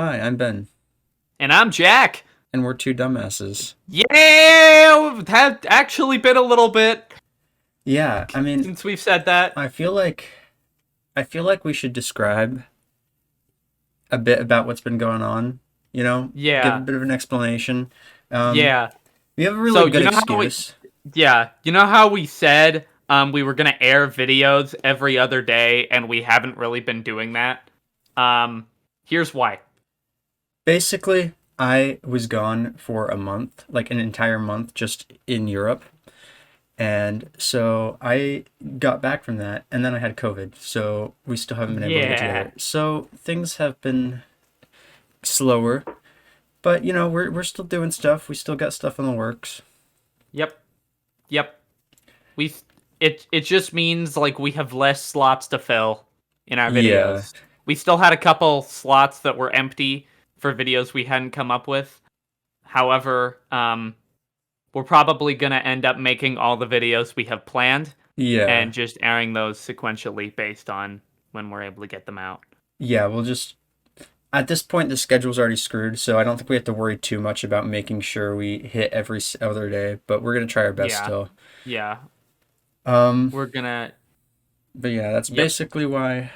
Hi, I'm Ben, And I'm Jack. and we're two dumbasses. Yeah, it has actually been a little bit Yeah, I mean, since we've said that. I feel like I feel like we should describe a bit about what's been going on, give a Yeah, bit of an explanation. Um, yeah. we have a really So good you know how excuse. we said we were gonna air videos every other day, and we haven't really been doing that. Um, Here's why. Basically, I was gone for a month, like an entire month just in Europe. And so I got back from that, and then I had COVID, so we still haven't been able to get Yeah. together. So things have been slower. But we're still doing stuff. We still got stuff in the works. Yep. Yep. We it just means like we have less slots to fill in our Yeah. videos. We still had a couple slots that were empty for videos we hadn't come up with. However, we're probably going to end up making all the videos we have planned Yeah. and just airing those sequentially based on when we're able to get them out. Yeah, we'll just at this point the schedule's already screwed, so I don't think we have to worry too much about making sure we hit every other day, but we're going to try our best Yeah. still. Yeah. Um, We're going to but yeah, that's Yep. basically why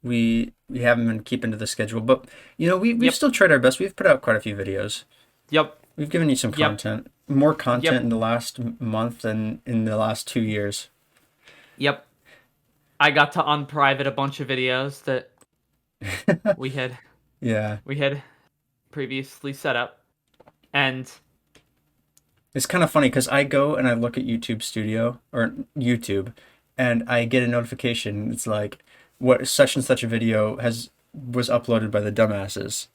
we haven't been keeping to the schedule. But we've Yep. still tried our best. We've put out quite a few videos. Yep. We've given you some Yep. content. More content Yep. in the last month than in the last 2 years. Yep. I got to unprivate a bunch of videos that we had Yeah. we had previously set up. And It's kind of funny because I go and I look at YouTube Studio or YouTube, and I get a notification. It's like, what such and such a video was uploaded by the dumbasses,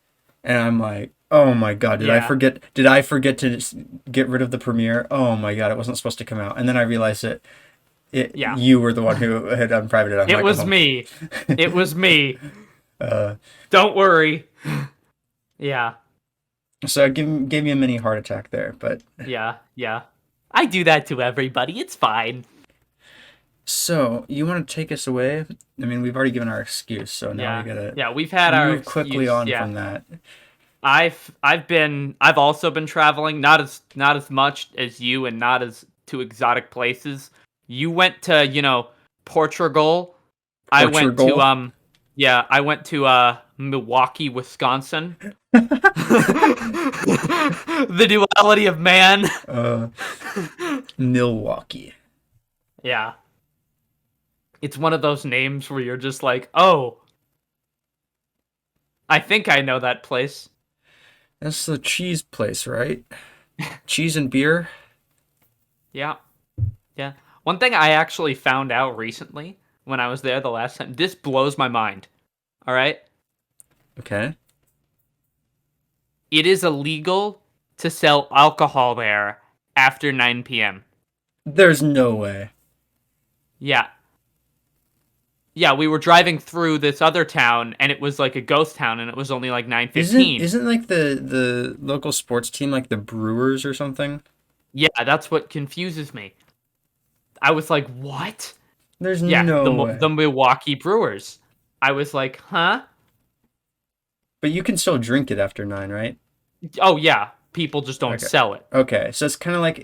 and I'm like, oh my God, did I yeah. forget? Did I forget to get rid of the premiere? Oh my God, it wasn't supposed to come out. And then I realized Yeah. you were the one who had unprivated it. I'm It like, was oh, me. It was me. uh, Don't worry. Yeah. so it gave me a mini heart attack there, but. Yeah. Yeah. I do that to everybody. It's fine. So, you want to take us away? I mean, we've already given our excuse, so now we Yeah. gotta Yeah, we've had our move quickly excuse. on Yeah. from that. I've also been traveling, not as much as you and not as to exotic places. You went to, Portugal. I went to Portugal. I went to Milwaukee, Wisconsin. The duality of man. uh, Milwaukee. Yeah. It's one of those names where you're just like, "Oh, I think I know that place." That's the cheese place, right? Cheese and beer? Yeah. Yeah. One thing I actually found out recently when I was there the last time, this blows my mind. All right? Okay. It is illegal to sell alcohol there after 9 p.m. There's no way. Yeah. Yeah, we were driving through this other town and it was like a ghost town and it was only like Isn't 9:15. isn't like the local sports team like the Brewers or something? Yeah, that's what confuses me. I was like, "What?" There's Yeah, no way. the Milwaukee Brewers. I was like, "Huh?" But you can still drink it after 9, right? Oh yeah, people just don't Okay. sell it. Okay. So it's kind of like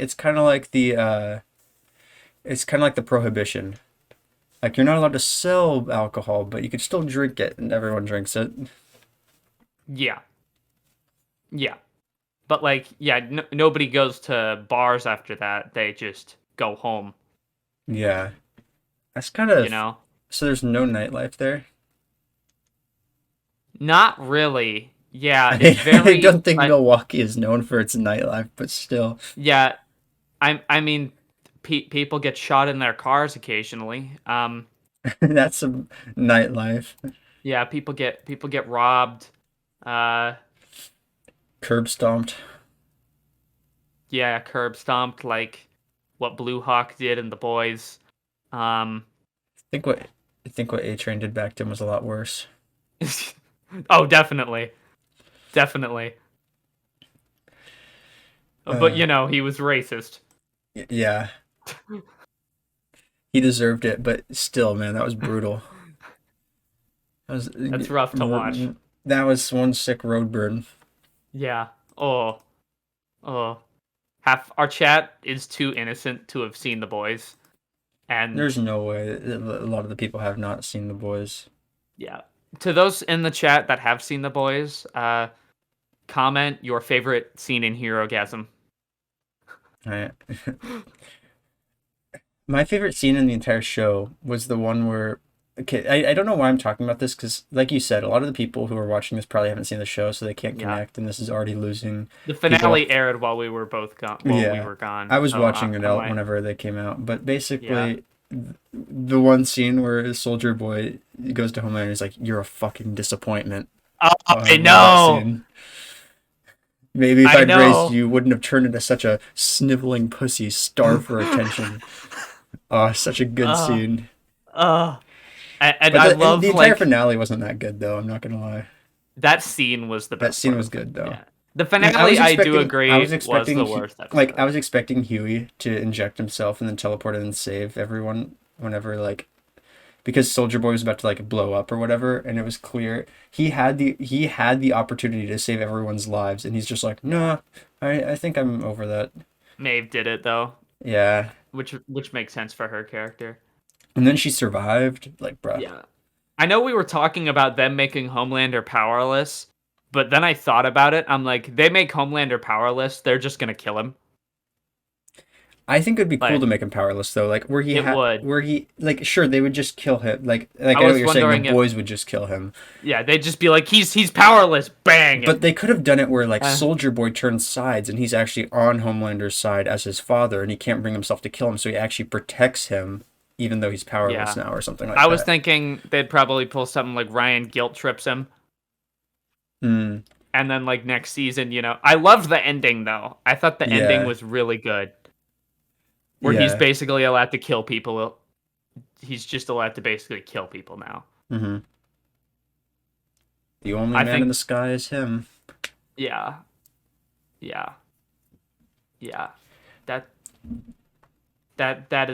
the prohibition. Like, you're not allowed to sell alcohol, but you can still drink it, and everyone drinks it. Yeah. Yeah. But like, yeah, nobody goes to bars after that. They just go home, Yeah. That's kind you of. know? So there's no nightlife there? Not really. Yeah, I it's I very don't think Milwaukee is known for its nightlife, but still. yeah, I mean people get shot in their cars occasionally. That's some nightlife. Yeah, people get robbed. Uh Curb stomped. yeah, curb stomped like what Blue Hawk did and the boys. Um I think what A Train did back to him was a lot worse. Oh, definitely. Definitely. But Uh, he was racist. yeah, he deserved it, but still, man, that was brutal. That was That's rough to watch. That was one sick road burn. Yeah. Oh, oh. Half our chat is too innocent to have seen The Boys, and There's no way. A lot of the people have not seen The Boys. yeah. To those in the chat that have seen The Boys, comment your favorite scene in Herogasm. I, my favorite scene in the entire show was the one where. Okay, I don't know why I'm talking about this because, like you said, a lot of the people who are watching this probably haven't seen the show, so they can't Yeah. connect, and this is already losing The people. finale aired while we were both gone. While we Yeah, were gone, I was so watching it I out might. whenever they came out, but Yeah. basically, the one scene where Soldier Boy goes to Homeland and he's like, "You're a fucking disappointment." Oh, Oh, I I love that know. scene. Maybe if I I'd raised know. you, wouldn't have turned into such a sniveling pussy, starved for attention. Oh, such a good uh, scene. uh, and But I the love entire like finale wasn't that good, though. I'm not gonna lie. that scene was the That best scene part was of it. good, though. Yeah. The Like finale, I do I was agree, was expecting, the worst like I episode. was expecting Huey to inject himself and then teleport in and save everyone whenever like because Soldier Boy was about to like blow up or whatever, and it was clear he had the opportunity to save everyone's lives, and he's just like, Yeah. no, I think I'm over that. Maeve did it though, Yeah, which makes sense for her character. and then she survived. Like, bruh, Yeah. I know we were talking about them making Homelander powerless, but then I thought about it. I'm like, they make Homelander powerless, they're just gonna kill him. I think it'd be cool to Like, make him powerless though. Like it would. where he like sure they would just kill him. Like I I know what was you're saying. The wondering if, boys would just kill him. yeah, they'd just be like, he's powerless, bang. But they could have done it where like Uh, Soldier Boy turns sides and he's actually on Homelander's side as his father and he can't bring himself to kill him, so he actually protects him even though he's powerless yeah. now or something like I was that. thinking they'd probably pull something like Ryan guilt trips him. Mm, And then like next season, I loved the ending though. I thought the ending yeah. was really good. Where he's Yeah. basically allowed to kill people. He's just allowed to basically kill people now. Hmm. The only I man in think the sky is him. yeah. Yeah. Yeah. That that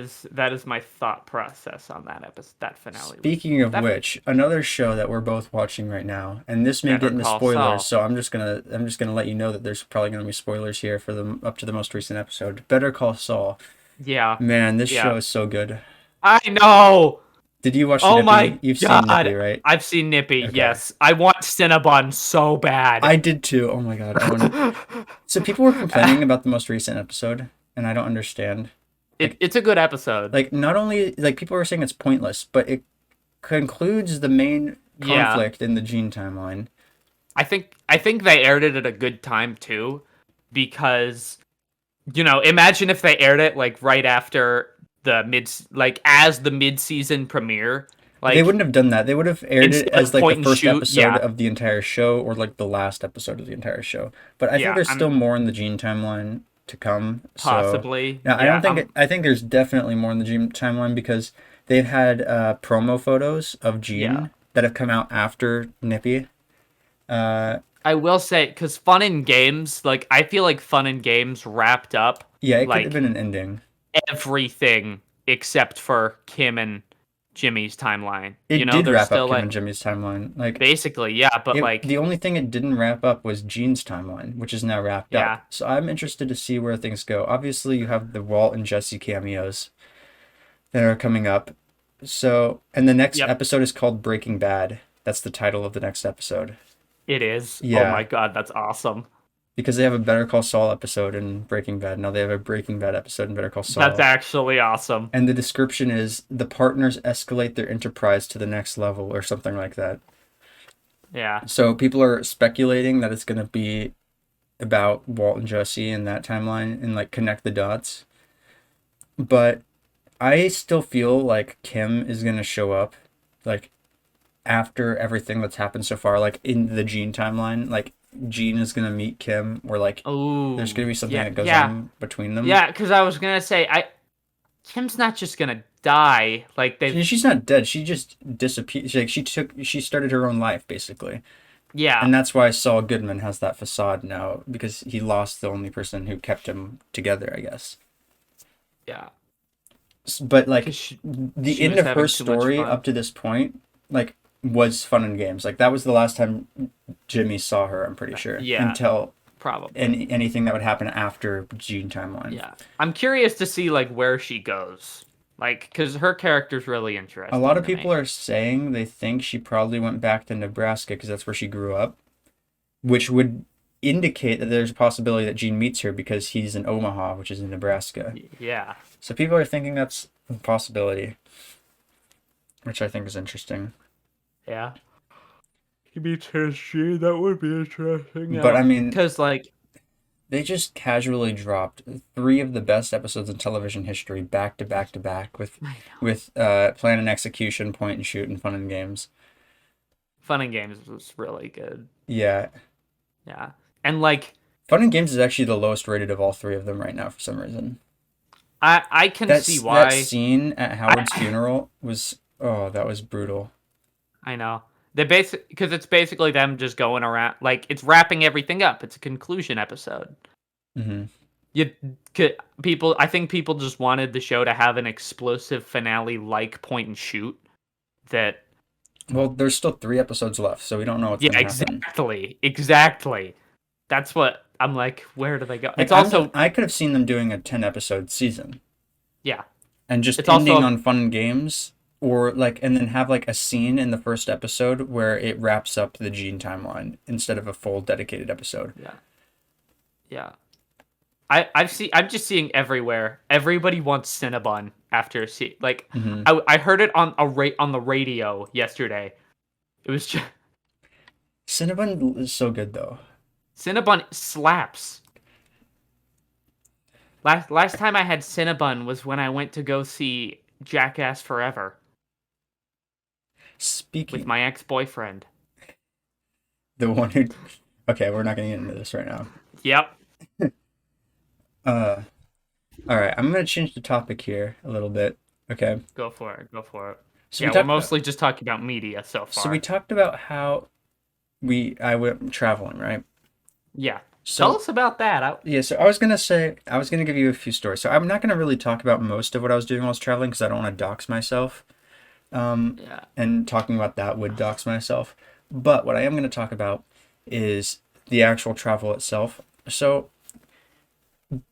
is my thought process on that episode, that finale. Speaking of That which, another show that we're both watching right now, and this may Better get into Call spoilers, Saul. so I'm just gonna let you know that there's probably gonna be spoilers here for the up to the most recent episode. Better Call Saul. Yeah. Man, this Yeah. show is so good. I know. Did you watch Oh Nippy? my You've seen Nippy, god. right? I've seen Nippy, Okay. yes. I want Cinnabon so bad. I did too. Oh my god, I want to. So people were complaining about the most recent episode, and I don't understand. Like, It's a good episode. not only like people were saying it's pointless, but it concludes the main Yeah. conflict in the Gene timeline. I think they aired it at a good time too, because imagine if they aired it like right after as the mid-season premiere, They like wouldn't have done that. They would have aired it instead as of like the point and first shoot. episode Yeah, of the entire show or like the last episode of the entire show. But I think yeah, there's still I'm more in the Gene timeline to come. So possibly. now I Yeah, don't think I think there's definitely more in the Gene timeline because they've had promo photos of yeah. Gene that have come out after Nippy. Uh, I will say, because Fun and Games, like I feel like Fun and Games wrapped up yeah, it could have like been an ending. everything except for Kim and Jimmy's timeline. It did There's wrap up still Kim like and Jimmy's timeline. Like basically, yeah, but like the only thing it didn't wrap up was Gene's timeline, which is now wrapped up. yeah, So I'm interested to see where things go. Obviously, you have the Walt and Jesse cameos that are coming up. So, and the next yep, episode is called Breaking Bad. That's the title of the next episode. it is. Oh Yeah, my god, that's awesome. because they have a Better Call Saul episode in Breaking Bad. Now they have a Breaking Bad episode in Better Call That's Saul. actually awesome. And the description is the partners escalate their enterprise to the next level or something like that. Yeah. So people are speculating that it's going to be about Walt and Jesse in that timeline and like connect the dots. But I still feel like Kim is going to show up like after everything that's happened so far, like in the Gene timeline. Like Gene is going to meet Kim or like Oh, there's going to be something yeah, that goes yeah, on between them. yeah. Because I was gonna say, Kim's not just gonna die. Like She's not dead. She just disappeared. She started her own life basically. yeah, And that's why Saul Goodman has that facade now because he lost the only person who kept him together, I guess. yeah. But like Because the she end was of her having too much story fun. up to this point, like was Fun and Games. Like that was the last time Jimmy saw her, I'm pretty sure. Yeah, Until probably. anything that would happen after Gene timeline. Yeah. I'm curious to see like where she goes. Like cuz her character's really A lot interesting of to people me. are saying they think she probably went back to Nebraska because that's where she grew up, which would indicate that there's a possibility that Gene meets her because he's in Omaha, which is in Nebraska. Yeah. So people are thinking that's a possibility, which I think is interesting. Yeah. He meets history. That would be interesting. But Yeah. I mean, Because like they just casually dropped three of the best episodes in television history back to back to back I know. with Plan and Execution, Point and Shoot, and Fun and Games. Fun and Games was really good. Yeah, Yeah. And like Fun and Games is actually the lowest rated of all three of them right now for some reason. I can see That why. scene at Howard's I funeral was, oh, that was brutal. I know. They basic because it's basically them just going around like it's wrapping everything up. It's a conclusion episode. Hmm. You people I think people just wanted the show to have an explosive finale like Point and Shoot that Well, there's still three episodes left, so we don't know what's yeah, gonna happen. exactly. That's what I'm like, where do they go? Like It's also I could have seen them doing a 10 episode season yeah. and just It's ending also on Fun and Games, or like, and then have like a scene in the first episode where it wraps up the Gene timeline instead of a full dedicated episode. yeah. Yeah. I'm just seeing everywhere. Everybody wants Cinnabon after see like Hmm. I heard it on on the radio yesterday. It was just Cinnabon is so good though. Cinnabon slaps. Last time I had Cinnabon was when I went to go see Jackass Forever with Speaking, my ex-boyfriend. the one who, okay, we're not gonna get into this right now. Yep. Uh, all right, I'm gonna change the topic here a little bit. Okay, Go for it. Go for it. so we Yeah, we're talked. mostly just talking about media so So we far. talked about how I went traveling, right? Yeah. Tell So us about that. yeah, so I was gonna say I was gonna give you a few stories. So I'm not gonna really talk about most of what I was doing while I was traveling because I don't want to dox myself. Yeah. And talking about that would dox myself. But what I am gonna talk about is the actual travel itself. So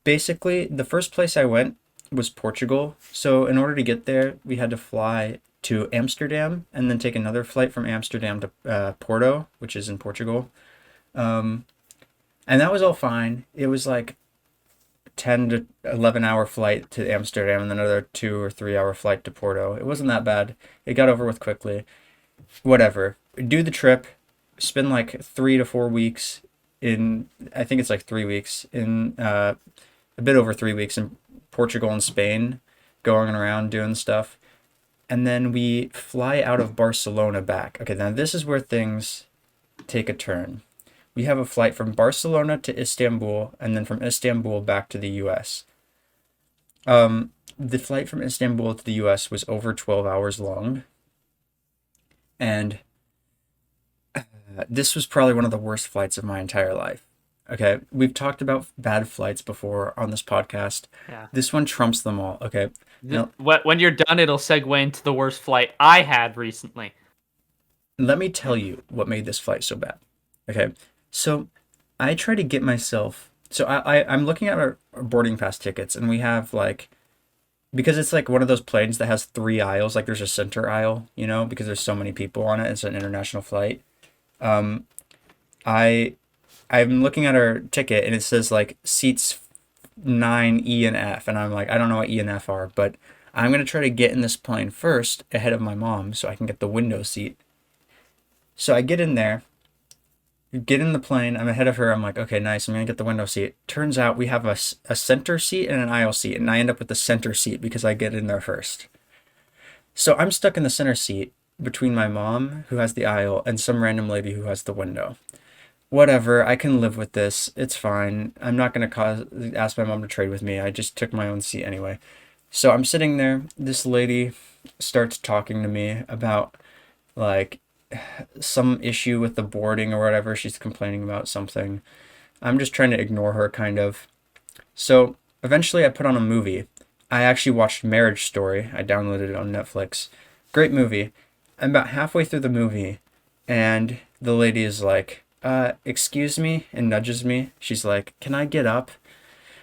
basically, the first place I went was Portugal. So in order to get there, we had to fly to Amsterdam and then take another flight from Amsterdam to Porto, which is in Portugal. Um, and that was all fine. It was like 10 to 11 hour flight to Amsterdam and then another 2 or 3 hour flight to Porto. It wasn't that bad. It got over with quickly. Whatever. Do the trip, spend like 3 to 4 weeks in, I think it's like 3 weeks in, a bit over 3 weeks in Portugal and Spain, going around doing stuff. And then we fly out of Barcelona back. Okay, now this is where things take a turn. We have a flight from Barcelona to Istanbul and then from Istanbul back to the US. The flight from Istanbul to the US was over 12 hours long. And this was probably one of the worst flights of my entire life. Okay, we've talked about bad flights before on this podcast. Yeah. This one trumps them all. Okay, now When you're done, it'll segue into the worst flight I had recently. let me tell you what made this flight so bad. Okay, so I try to get myself. So I'm looking at our boarding pass tickets, and we have like, because it's like one of those planes that has three aisles. Like there's a center aisle, because there's so many people on it. It's an international flight. Um, I I'm looking at our ticket, and it says like seats 9E and F, and I'm like, I don't know what E and F are, but I'm gonna try to get in this plane first ahead of my mom so I can get the window seat. So I get in there, get in the plane. I'm ahead of her. I'm like, okay, nice. I'm gonna get the window seat. Turns out we have a center seat and an aisle seat, and I end up with the center seat because I get in there first. So I'm stuck in the center seat between my mom, who has the aisle, and some random lady who has the window. Whatever, I can live with this. It's fine. I'm not gonna ask my mom to trade with me. I just took my own seat anyway. So I'm sitting there. This lady starts talking to me about like some issue with the boarding or whatever. She's complaining about something. I'm just trying to ignore her, kind of. So eventually, I put on a movie. I actually watched Marriage Story. I downloaded it on Netflix. Great movie. I'm about halfway through the movie, and the lady is like, excuse me, and nudges me. She's like, can I get up?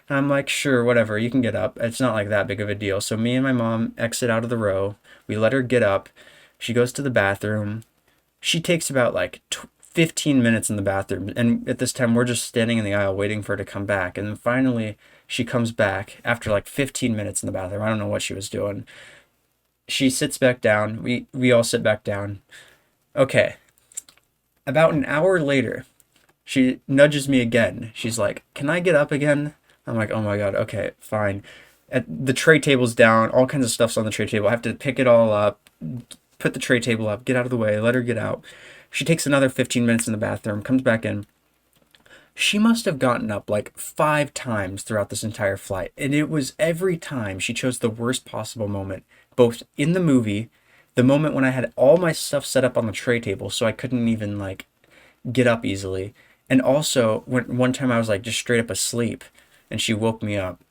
And I'm like, sure, whatever, you can get up. It's not like that big of a deal. So me and my mom exit out of the row. We let her get up. She goes to the bathroom. She takes about like 15 minutes in the bathroom. And at this time, we're just standing in the aisle waiting for her to come back. And then finally, she comes back after like 15 minutes in the bathroom. I don't know what she was doing. She sits back down. We all sit back down. Okay. About an hour later, she nudges me again. She's like, "Can I get up again?" I'm like, "Oh my God, okay, fine." The tray table's down, all kinds of stuff's on the tray table. I have to pick it all up, put the tray table up, get out of the way, let her get out. She takes another 15 minutes in the bathroom, comes back in. She must have gotten up like 5 times throughout this entire flight, and it was every time she chose the worst possible moment, both in the movie, the moment when I had all my stuff set up on the tray table so I couldn't even like get up easily, and also when one time I was like just straight up asleep and she woke me up.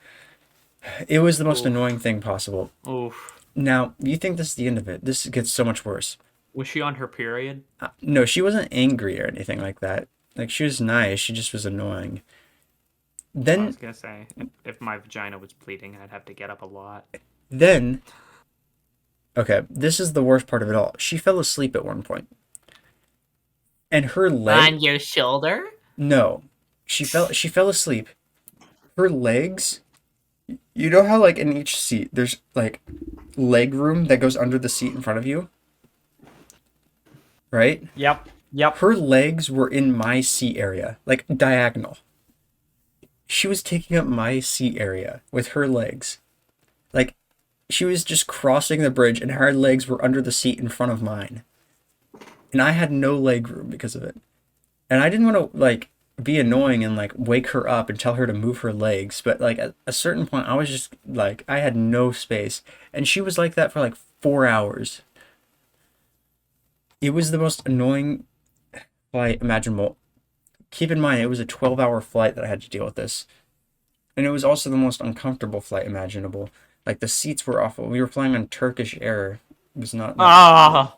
It was the most annoying Oof. thing possible. Oof. Now, you think this is the end of it. This gets so much worse. Was she on her period? No, she wasn't angry or anything like that. Like, she was nice. She just was annoying. I Then, was gonna say, if my vagina was bleeding, I'd have to get up a lot. then, okay, this is the worst part of it all. She fell asleep at one point, and her leg, On your shoulder? no, she fell asleep. Her legs, you know how like in each seat there's like leg room that goes under the seat in front of you, right? Yep. Yep. Her legs were in my seat area, like diagonal. She was taking up my seat area with her legs. Like, she was just crossing the bridge and her legs were under the seat in front of mine. And I had no leg room because of it. And I didn't want to, like, be annoying and, like, wake her up and tell her to move her legs. But, like, at a certain point, I was just, like, I had no space. And she was like that for, like, 4 hours. It was the most annoying flight imaginable. Keep in mind, it was a 12-hour flight that I had to deal with this. And it was also the most uncomfortable flight imaginable. Like, the seats were awful. We were flying on Turkish Air. It was not comfortable. Ah.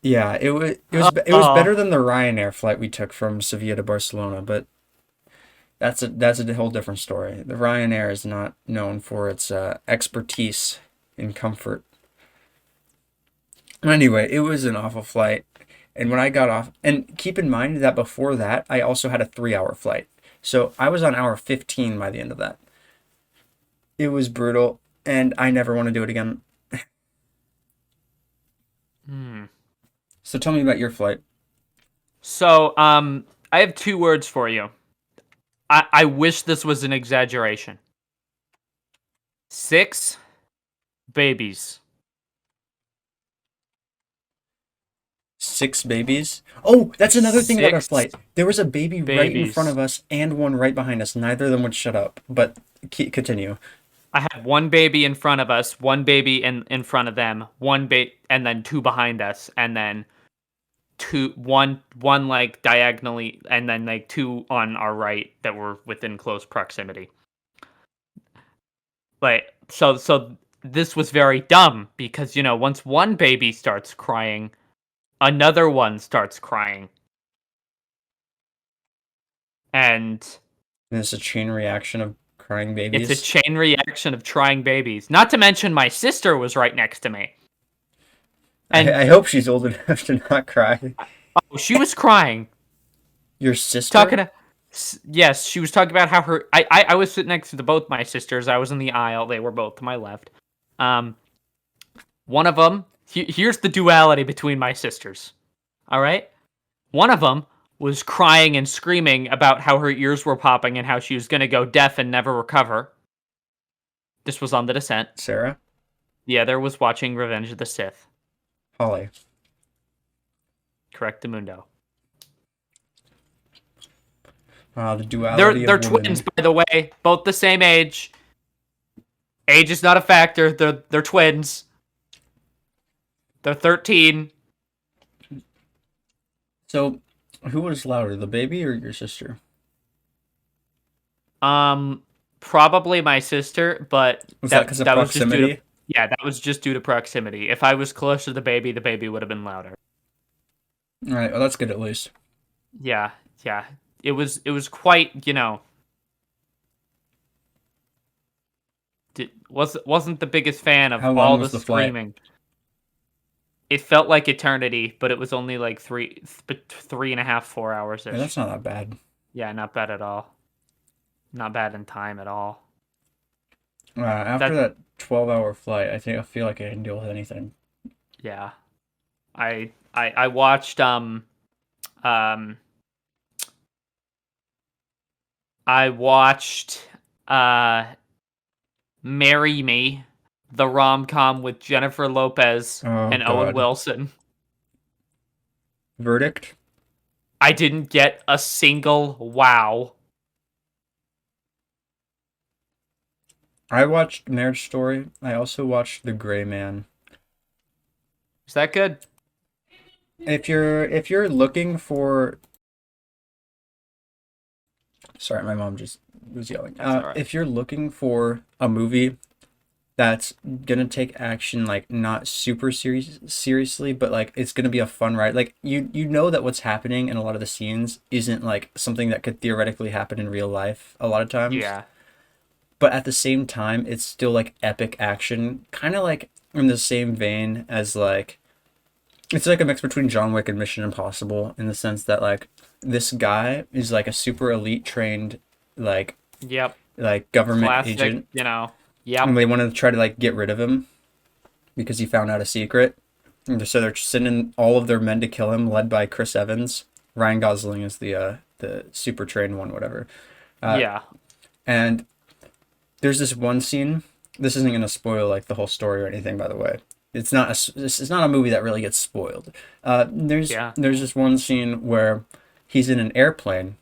Yeah, it was better Ah. than the Ryanair flight we took from Sevilla to Barcelona, but that's a whole different story. The Ryanair is not known for its expertise in comfort. Anyway, it was an awful flight. And when I got off, and keep in mind that before that, I also had a 3-hour flight. So I was on hour 15 by the end of that. It was brutal, and I never want to do it again. Hmm. So tell me about your flight. So, I have 2 words for you. I wish this was an exaggeration. 6 babies. 6 babies. Oh, that's another thing about our 6 flight. There was a baby right in front babies. of us and one right behind us. Neither of them would shut up. But continue. I had one baby in front of us, one baby in front of them, and then 2 behind us, and then one like diagonally, and then like 2 on our right that were within close proximity. Like, so this was very dumb because, once one baby starts crying, another one starts crying. And And it's a chain reaction of crying it's a babies. chain reaction of trying babies. Not to mention my sister was right next to me. I And hope she's old enough to not cry. oh, she was crying. Your Talking sister? to Yes, she was talking about how I was sitting next to both my sisters. I was in the aisle. They were both to my left. Um One of them, here's the duality between my sisters. All right? One of them was crying and screaming about how her ears were popping and how she was going to go deaf and never recover. This was on The Descent. Sarah? The other was watching Revenge of the Sith. Holly. Correct, Mundo. The They're duality of they're twins, women. by the way, both the same age. Age is not a factor. They're twins. They're 13. So, who was louder, the baby or your sister? Probably my sister, but Was that that because of that was just due to proximity? Yeah, that was just due to proximity. If I was closer to the baby would have been louder. All right, well that's good at least. Yeah, yeah. It was quite, wasn't the biggest fan of How long all the was the flight? screaming. It felt like eternity, but it was only like 3.5, 4 hours Yeah, that's ish. not that bad. Yeah, not bad at all. Not bad in time at all. After That that 12-hour flight, I feel like I can deal with anything. yeah. I watched um I watched uh Marry Me, the rom-com with Jennifer Lopez Oh and Owen God. Wilson. Verdict? I didn't get a single wow. I watched Marriage Story. I also watched The Gray Man. Is that good? If you're looking for, sorry, my mom just was yelling. That's all right. If you're looking for a movie that's gonna take action like not super seriously, but like it's gonna be a fun ride. Like you know that what's happening in a lot of the scenes isn't like something that could theoretically happen in real life a lot of times. Yeah. But at the same time, it's still like epic action, kind of like in the same vein as like it's like a mix between John Wick and Mission Impossible in the sense that like this guy is like a super elite trained like Yep. government Classic, agent, and Yep. they want to try to like get rid of him because he found out a secret. And so they're sending all of their men to kill him, led by Chris Evans. Ryan Gosling is the super trained one, whatever. Uh, Yeah. and there's this one scene. This isn't gonna spoil like the whole story or anything, by the way. This is not a movie that really gets spoiled. Yeah. There's this one scene where he's in an airplane,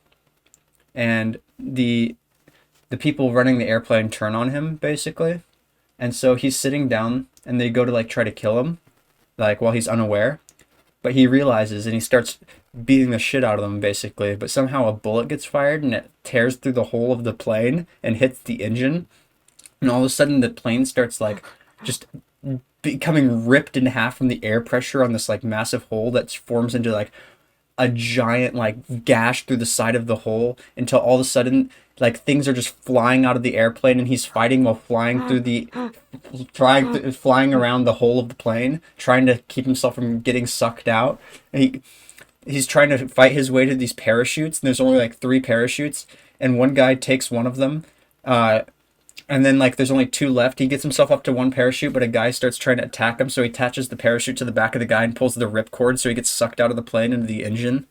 and the people running the airplane turn on him basically, and so he's sitting down, and they go to like try to kill him, like while he's unaware, but he realizes and he starts beating the shit out of them basically, but somehow a bullet gets fired and it tears through the whole of the plane and hits the engine, and all of a sudden the plane starts like just becoming ripped in half from the air pressure on this like massive hole that forms into like a giant like gash through the side of the hole until all of a sudden like things are just flying out of the airplane and he's fighting while flying around the whole of the plane trying to keep himself from getting sucked out. And he's trying to fight his way to these parachutes, and there's only like three parachutes, and one guy takes one of them, uh, and then like there's only two left. He gets himself up to one parachute, but a guy starts trying to attack him, so he attaches the parachute to the back of the guy and pulls the ripcord, so he gets sucked out of the plane into the engine.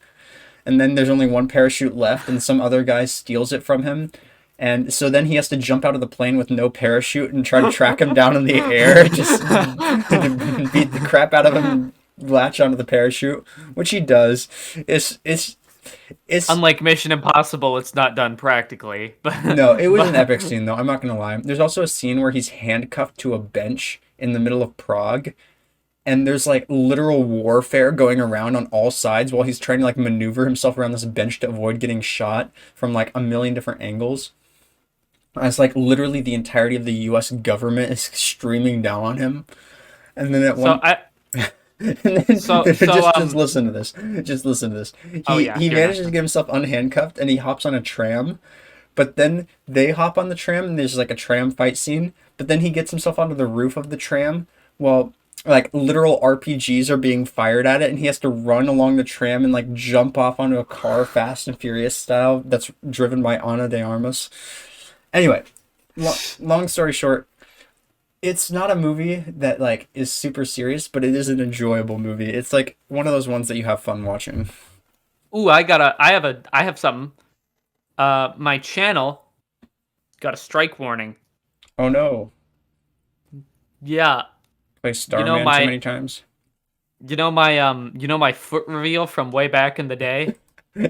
And then there's only one parachute left, and some other guy steals it from him. And so then he has to jump out of the plane with no parachute and try to track him down in the air, just to beat the crap out of him, latch onto the parachute, which he does. It's Unlike Mission Impossible, it's not done practically. But No, it was an but epic scene though. I'm not gonna lie. There's also a scene where he's handcuffed to a bench in the middle of Prague, and there's like literal warfare going around on all sides while he's trying to like maneuver himself around this bench to avoid getting shot from like a million different angles. As like literally the entirety of the U.S. government is streaming down on him, and then at so one I and then so so just listen to this. Just listen to this. oh He yeah, he you're manages next. to get himself unhandcuffed and he hops on a tram, but then they hop on the tram and there's like a tram fight scene. But then he gets himself onto the roof of the tram while like literal RPGs are being fired at it, and he has to run along the tram and like jump off onto a car, Fast and Furious style, that's driven by Ana de Armas. Anyway, long story short, it's not a movie that like is super serious, but it is an enjoyable movie. It's like one of those ones that you have fun watching. Ooh, I have something. My channel got a strike warning. Oh no, Yeah, play you know Starman too my many times. you know my foot reveal from way back in the day.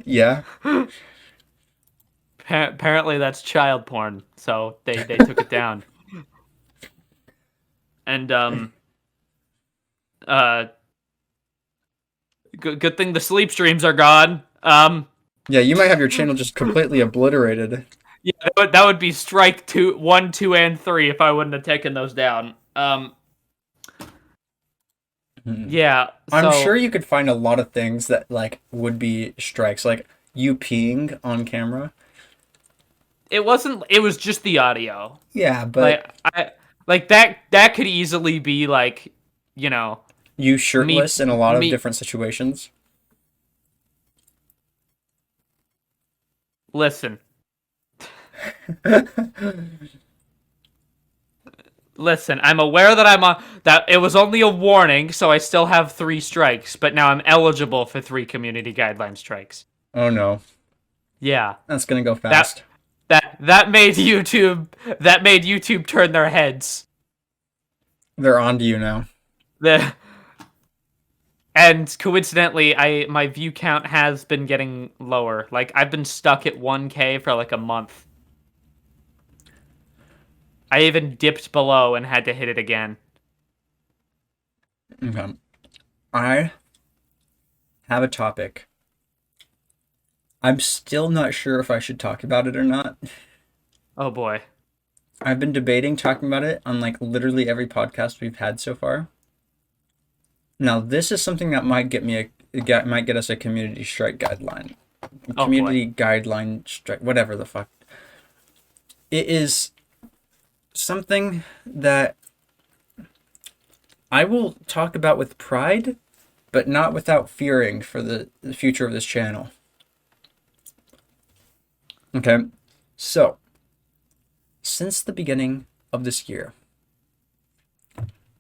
Yeah. Apparently that's child porn, so they took it down. And uh good thing the sleep streams are gone. Yeah, you might have your channel just completely obliterated. Yeah, that would be strike two, one, two, and three if I wouldn't have taken those down. Mhm. Yeah, I'm sure so you could find a lot of things that like would be strikes, like you peeing on camera. it wasn't. It was just the audio. Yeah, but Like I like that could easily be like, you know, you me shirtless in a lot of me different situations. listen. Listen, I'm aware that I'm on that it was only a warning, so I still have 3 strikes, but now I'm eligible for 3 community guideline strikes. Oh no, Yeah. that's gonna go That fast. that made YouTube turn their heads. They're on to you now. The and coincidentally, I my view count has been getting lower. Like I've been stuck at 1K for like a month. I even dipped below and had to hit it again. Okay. I have a topic. I'm still not sure if I should talk about it or not. Oh boy. I've been debating talking about it on like literally every podcast we've had so far. Now, this is something that might might get us a community strike guideline. Oh boy. Community guideline strike, whatever the fuck. It is something that I will talk about with pride, but not without fearing for the future of this channel. Okay, so since the beginning of this year,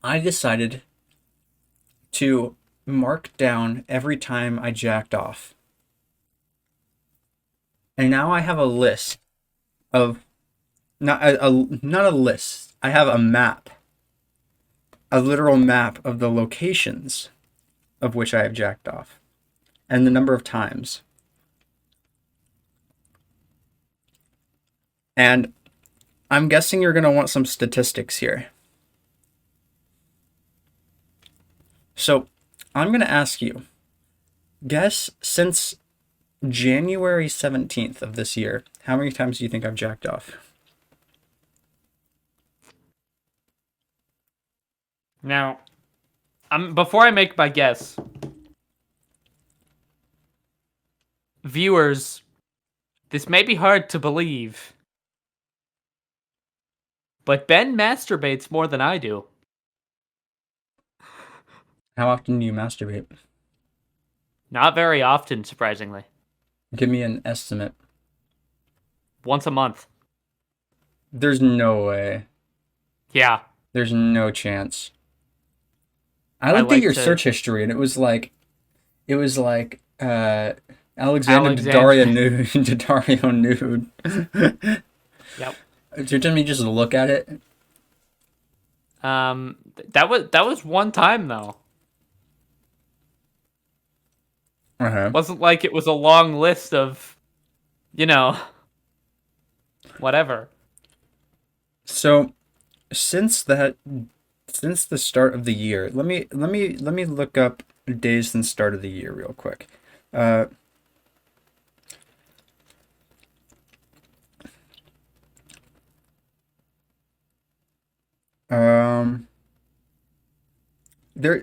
I decided to mark down every time I jacked off. And now I have a list of not a list. I have a map, a literal map of the locations of which I have jacked off and the number of times. And I'm guessing you're going to want some statistics here. So, I'm going to ask you, guess since January 17th of this year, how many times do you think I've jacked off? Now, before I make my guess, viewers, this may be hard to believe, but Ben masturbates more than I do. How often do you masturbate? Not very often, surprisingly. Give me an estimate. Once a month. There's no way. Yeah, There's no chance. I I looked at like your to search history and it was like Alexander Daddario Alexandria. nude Daddario nude. Yep. You're telling me just look at it? That was one time though. Uh-huh. Wasn't like it was a long list of, you know, whatever. So since that since the start of the year, let me look up days since start of the year real quick. Uh um there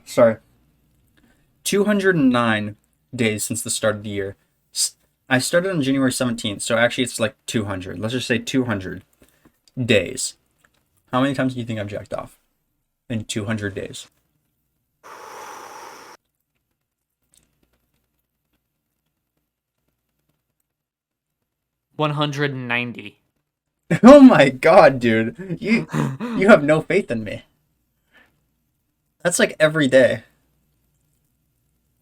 sorry. 209 days since the start of the year. I started on January 17th, so actually it's like 200. Let's just say 200 days. How many times do you think I've jacked off in 200 days? 190. Oh my god, dude. You have no faith in me. That's like every day.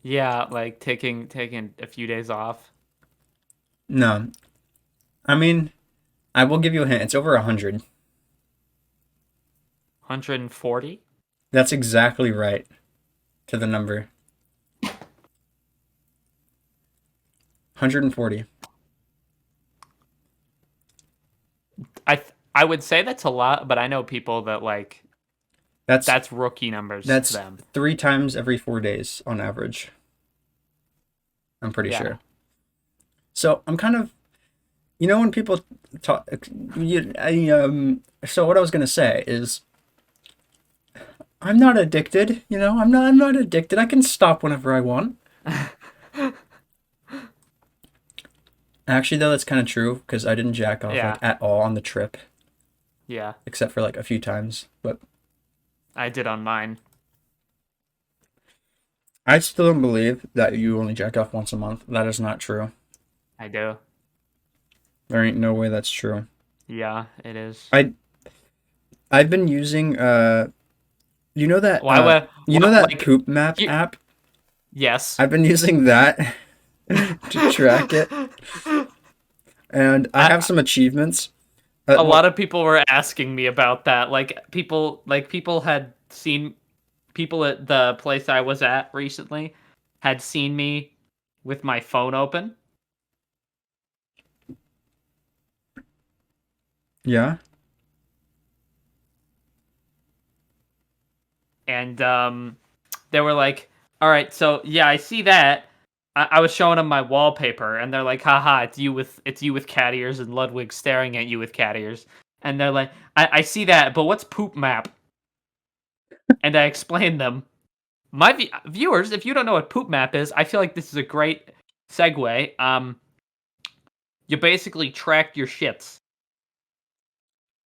Yeah, like taking a few days off. No. I mean, I will give you a hint. It's over 100. 140. That's exactly right to the number. 140. I would say that's a lot, but I know people that like That's that's rookie numbers to that's them. 3 times every 4 days on average. I'm pretty Yeah. sure. So, I'm kind of when people talk so what I was going to say is I'm not addicted, I'm not addicted. I can stop whenever I want. Actually, though, that's kind of true because I didn't jack off like Yeah, at all on the trip, yeah, except for like a few times. But I did on mine. I still don't believe that you only jack off once a month. That is not true. I do. There ain't no way that's true. Yeah, it is. I I've been using you know that Why would like poop map you, app? yes. I've been using that to track it, and I have I, some achievements. a Well, lot of people were asking me about that. Like people had seen people at the place I was at recently had seen me with my phone open yeah. and they were like, "All right, so yeah, I see that." I was showing them my wallpaper, and they're like, "Haha, it's you with cat ears and Ludwig staring at you with cat ears." And they're like, "I see that, but what's poop map?" And I explained them. My viewers, if you don't know what poop map is, I feel like this is a great segue. You basically track your shits,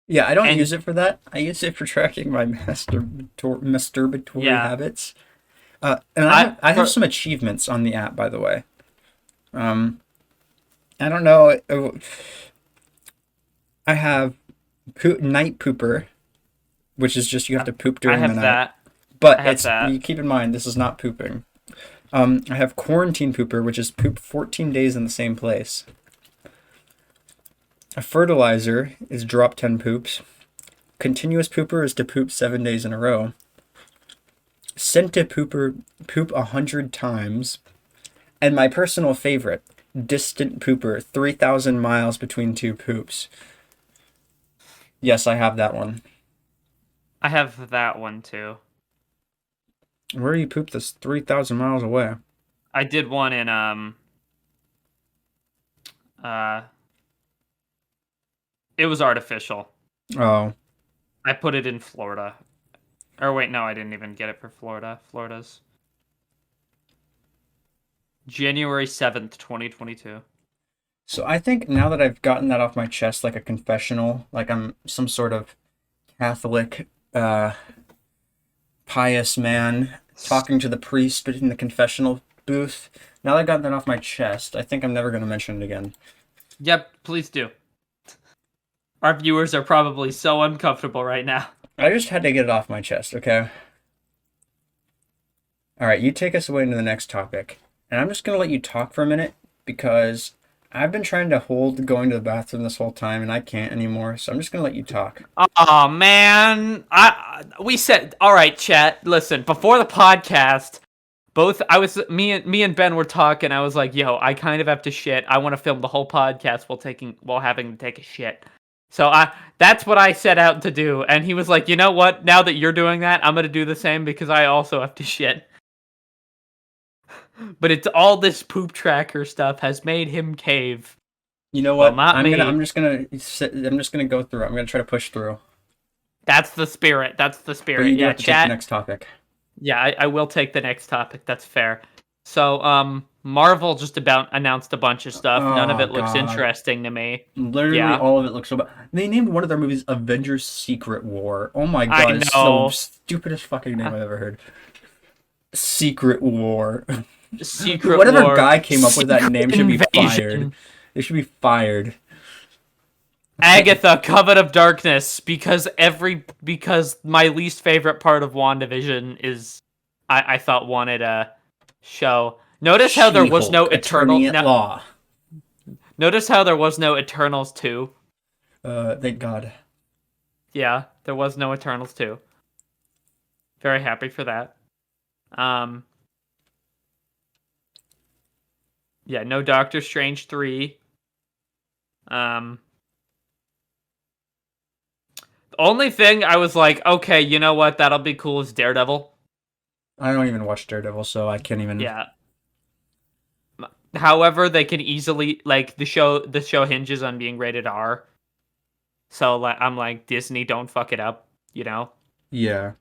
Yeah, I don't and use it for that. I use it for tracking my masturbatory yeah, habits. And I I have for some achievements on the app, by the way. Um, I don't know. I have night pooper, which is just you have to poop I during the have night. that. I But have you that. keep in mind this is not pooping. I have quarantine pooper, which is poop 14 days in the same place. A fertilizer is drop 10 poops. Continuous pooper is to poop 7 days in a row. Sent to pooper, poop 100 times. And my personal favorite, distant pooper, 3,000 miles between two poops. Yes, I have that one. I have that one too. Where do you poop this 3,000 miles away? I did one in uh it was artificial. Oh, I put it in Florida. Or wait, no, I didn't even get it for Florida. Florida's January 7th, 2022. so I think now that I've gotten that off my chest, like a confessional, like I'm some sort of Catholic, pious man talking to the priest in the confessional booth. Now that I've gotten that off my chest, I think I'm never going to mention it again. Yep, please do. Our viewers are probably so uncomfortable right now. I just had to get it off my chest, okay? All right, you take us away into the next topic. And I'm just going to let you talk for a minute because I've been trying to hold going to the bathroom this whole time and I can't anymore. So I'm just going to let you talk. Oh man, we said all right, chat. Listen, before the podcast, both I was me and Ben were talking. I was like, "Yo, I kind of have to shit. I want to film the whole podcast while having to take a shit." So that's what I set out to do. And he was like, "You know what? Now that you're doing that, I'm gonna do the same because I also have to shit." But it's all this poop tracker stuff has made him cave. You know Well, what? not me. I'm just gonna go through. I'm gonna try to push through. That's the spirit. That's the But you spirit. do Yeah, have to take the chat. next topic. Yeah, I will take the next topic. That's fair. So, Marvel just about announced a bunch of stuff. None of Oh it looks God. interesting to me. Literally Yeah, all of it looks so bad. They named one of their movies Avengers Secret War. Oh my I God, it's the know. stupidest fucking name I've ever heard. Secret War. Secret Whatever War, guy came up with that Secret name should be fired. Invasion, They should be fired. Agatha, Coven of Darkness. Because my least favorite part of WandaVision is I thought wanted a show. Notice how there was no She-Hulk, Eternal. attorney at No, law. notice how there was no Eternals 2. Thank God. Yeah, there was no Eternals 2. Very happy for that. Um, yeah, no Doctor Strange 3. Um, the only thing I was like, okay, you know what? That'll be cool is Daredevil. I don't even watch Daredevil, so I can't even. Yeah. However, they can easily like the show hinges on being rated R. So like I'm like Disney, don't fuck it up, you know? Yeah.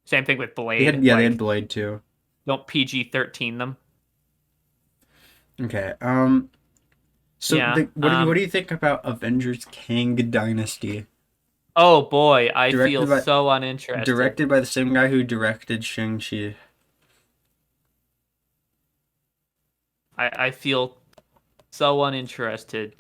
Same thing with They Blade. had yeah, they had Like, Blade too. don't PG-13 them. Okay. So Yeah. what do you think about Avengers Kang Dynasty? Oh boy, I feel Directed by so uninterested. directed by the same guy who directed Shang-Chi. I feel so uninterested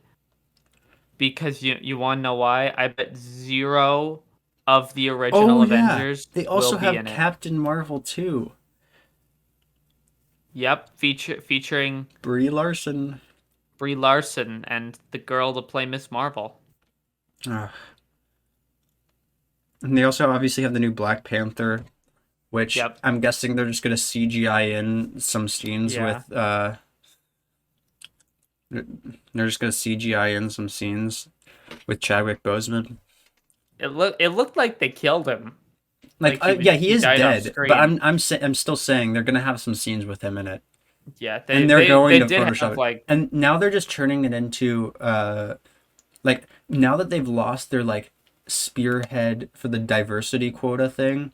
because you want to know why? I bet zero of the original Oh yeah, Avengers they will also be have in it. Captain Marvel too. Yep, featuring Brie Larson. Brie Larson and the girl to play Miss Marvel. Ah. And they also obviously have the new Black Panther, which Yep. I'm guessing they're just gonna CGI in some scenes Yeah. with they're just gonna CGI in some scenes with Chadwick Boseman. It looked like they killed him. Like Like he yeah, was he he is died off dead, but screen. I'm still saying they're gonna have some scenes with him in it, Yeah, and they they're they going they to did Photoshop have it. like And now they're just turning it into like now that they've lost their like spearhead for the diversity quota thing.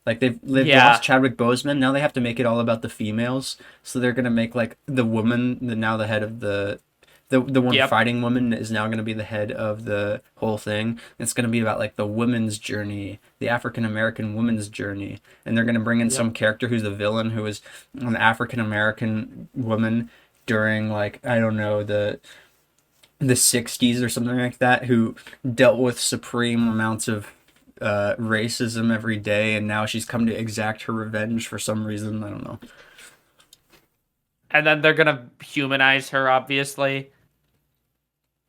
Like they've lost yeah, Chadwick Boseman. Now they have to make it all about the females. So they're gonna make like the woman now the head of the one yep, fighting woman is now gonna be the head of the whole thing. It's gonna be about like the woman's journey, the African American woman's journey, and they're gonna bring in some yep, character who's the villain who is an African American woman during like I don't know the 60s or something like that who dealt with supreme amounts of racism every day, and now she's come to exact her revenge for some reason. I don't know. and then they're gonna humanize her. Obviously,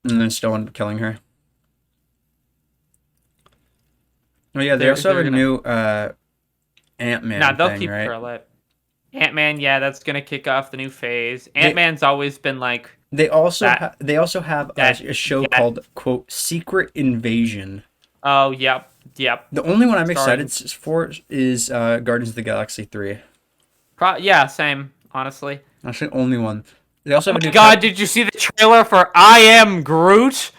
And then still end up killing her. Oh yeah, they they're also have they're a gonna new nah. Ant-Man They'll thing, keep her right? alive. Ant Man, yeah, that's gonna kick off the new phase. Ant They Man's always been like that. they also have That a show that. called quote Secret Invasion. Oh, yep, yep. The only one I'm excited Starring. for is Guardians of the Galaxy 3. Yeah, same. Honestly. That's the only one. They also Oh have a my new God! Did you see the trailer for I Am Groot?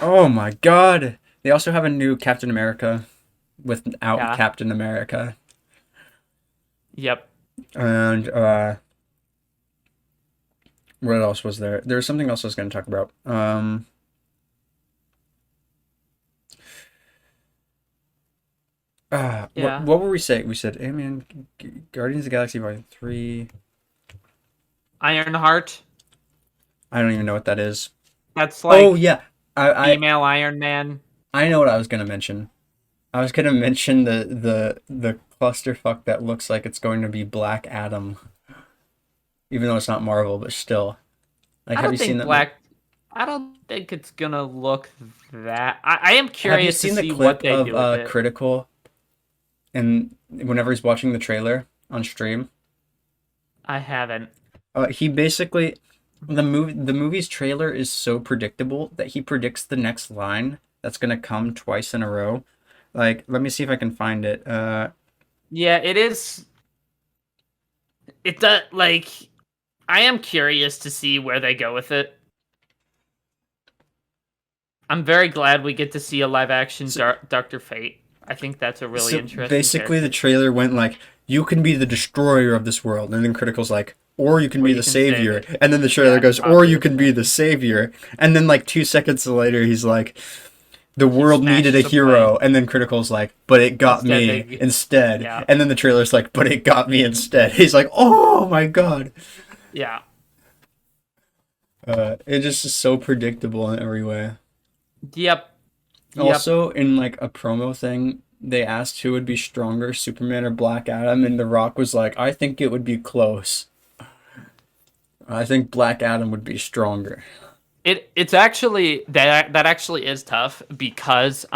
Oh my God. They also have a new Captain America without Yeah. Captain America. Yep. And what else was there? There was something else I was going to talk about. Yeah. What were we saying? We said, "Hey man, Guardians of the Galaxy Volume 3." Ironheart. I don't even know what that is. That's Oh like yeah. female Iron Man. I know what I was going to mention. I was going to mention the clusterfuck that looks like it's going to be Black Adam, even though it's not Marvel, but still. Like I have don't you seen think that? Black. I don't think it's gonna look that. I am Have you curious to seen the see what clip they of do with it. Critical and whenever he's watching the trailer on stream? I haven't. He basically the movie's trailer is so predictable that he predicts the next line that's gonna come twice in a row. Like, let me see if I can find it. Yeah, it is. It does like. I am curious to see where they go with it. I'm very glad we get to see a live action So, Doctor Fate. I think that's a really so interesting basically, the character. trailer went like, "You can be the destroyer of this world," and then Critical's like, "Or you can Or be you the can save savior," it. and then the trailer Yeah, goes, "Or you can be obviously. the savior," and then like 2 seconds later, he's like, "The He world needed a smashes a hero," plane. and then Critical's like, "But it got Instead, me they. instead," Yeah. and then the trailer's like, "But it got me instead." He's like, "Oh my god." Yeah. It just is so predictable in every way. Yep. Yep. Also, in like a promo thing, they asked who would be stronger, Superman or Black Adam, and The Rock was like, "I think it would be close. I think Black Adam would be stronger." It's actually that actually is tough because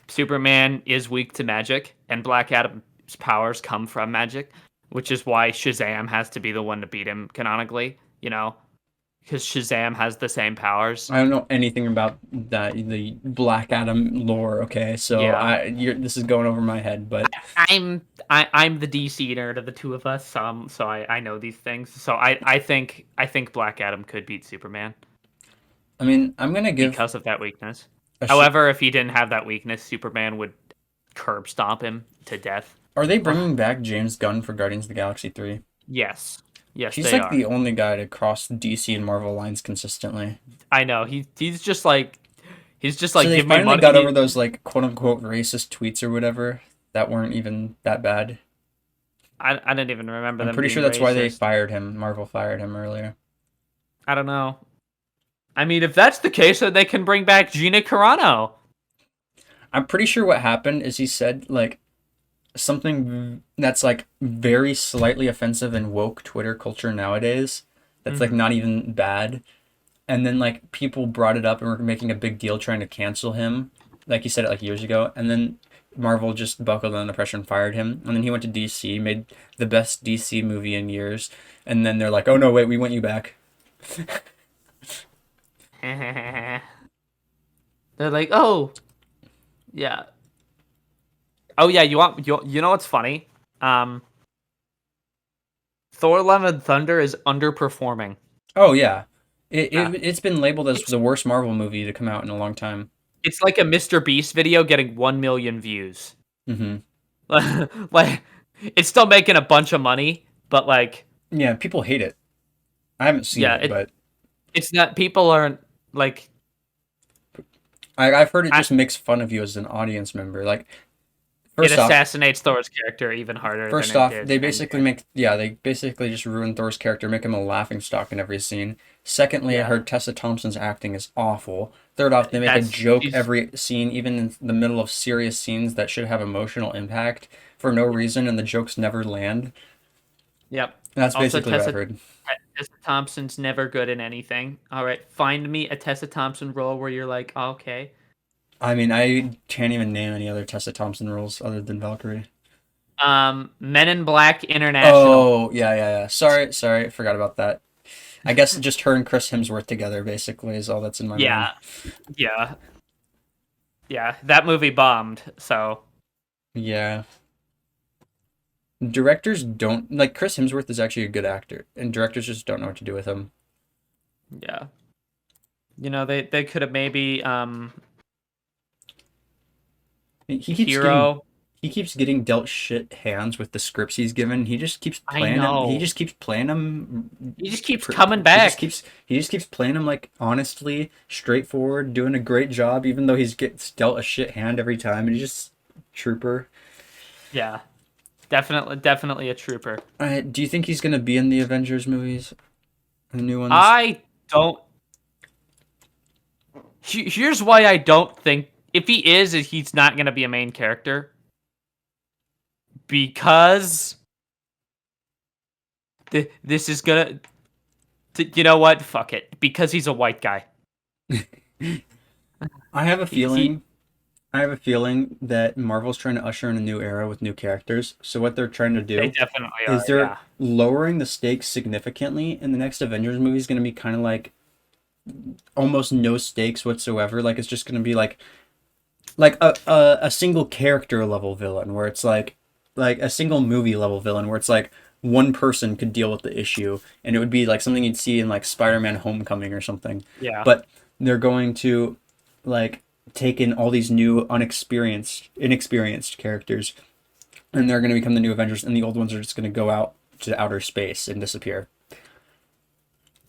Superman is weak to magic and Black Adam's powers come from magic, which is why Shazam has to be the one to beat him canonically, because Shazam has the same powers. I don't know anything about the Black Adam lore. Okay, so Yeah. this is going over my head, but I'm the DC nerd of the two of us, so I know these things. So I think Black Adam could beat Superman I mean, I'm gonna give because of that weakness. a sh However, if he didn't have that weakness, Superman would curb stomp him to death. Are they Ugh. bringing back James Gunn for Guardians of the Galaxy 3? Yes, yes, He's they like are. the only guy to cross DC and Marvel lines consistently. I know he's just So like they give me finally money. got over those like quote unquote racist tweets or whatever that weren't even that bad. I didn't even remember I'm them pretty being sure that's why they racist. fired him. Marvel fired him earlier. I don't know. I mean, if that's the case, then they can bring back Gina Carano. I'm pretty sure what happened is he said like something that's like very slightly offensive in woke Twitter culture nowadays. That's like Hmm. not even bad. And then like people brought it up and were making a big deal trying to cancel him. Like he said it like years ago. And then Marvel just buckled under pressure and fired him. And then he went to DC, made the best DC movie in years. And then they're like, "Oh no, wait, we want you back." They're like, oh yeah, oh yeah. You know what's funny? Um, Thor: Love and Thunder is underperforming. Oh yeah. Yeah, It's been labeled as it's the worst Marvel movie to come out in a long time. it's like a Mr. Beast video getting 1 million views. Hmm. Like, it's still making a bunch of money, but like, Yeah, people hate it. I haven't seen yeah, it, but it's not. People aren't like. I've heard it I, just makes fun of you as an audience member. Like, it first off, assassinates Thor's character even harder than First it off, did. And they basically just ruin Thor's character, make him a laughing stock in every scene. Secondly, I yeah, heard Tessa Thompson's acting is awful. Third off, they make a that's joke she's. every scene, even in the middle of serious scenes that should have emotional impact for no reason, and the jokes never land. Yep. That's Also, basically what I've heard. Tessa Thompson's never good in anything. All right, find me a Tessa Thompson role where you're like, oh, okay. I mean, I can't even name any other Tessa Thompson roles other than Valkyrie. Men in Black International. Oh, yeah. Sorry, forgot about that. I guess just her and Chris Hemsworth together basically is all that's in my mind. Yeah, yeah, yeah. That movie bombed. So Yeah. Directors don't like Chris Hemsworth is actually a good actor, and directors just don't know what to do with him. yeah, they could have maybe He keeps getting Hero. he keeps getting dealt shit hands with the scripts he's given. I know. He just keeps playing them. He just keeps coming back. He just keeps playing them like honestly, straightforward, doing a great job, even though he's gets dealt a shit hand every time. And he's just trooper. Yeah, definitely a trooper. Do you think he's gonna be in the Avengers movies, the new ones? I don't. Here's why I don't think if he is, he's not gonna be a main character because this is gonna. You know what? Fuck it. Because he's a white guy. I have a He feeling I have a feeling that Marvel's trying to usher in a new era with new characters. So what they're trying to they do definitely are. is they're Yeah. lowering the stakes significantly, and the next Avengers movie is going to be kind of like almost no stakes whatsoever. Like it's just going to be like a single character level villain where it's like a single movie level villain where it's like one person could deal with the issue, and it would be like something you'd see in like Spider-Man Homecoming or something. Yeah. But they're going to like take in all these new inexperienced characters, and they're going to become the new Avengers, and the old ones are just going to go out to outer space and disappear.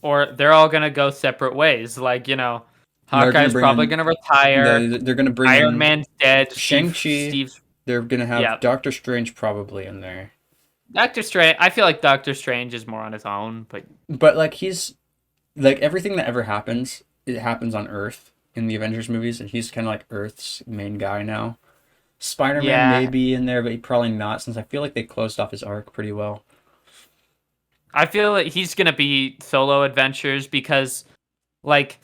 Or they're all gonna go separate ways. Like And they're going to Hawkeye's bring probably in gonna retire. they're going to bring Iron in Man's dead. Shang-Chi. Steve's. They're going to have Yeah. Doctor Strange probably in there. Doctor Strange. I feel like Doctor Strange is more on his own, but But like he's like everything that ever happens, it happens on Earth in the Avengers movies, and he's kind of like Earth's main guy now. Spider-Man may yeah, be in there, but he probably not, since I feel like they closed off his arc pretty well. I feel like he's gonna be solo adventures because, like,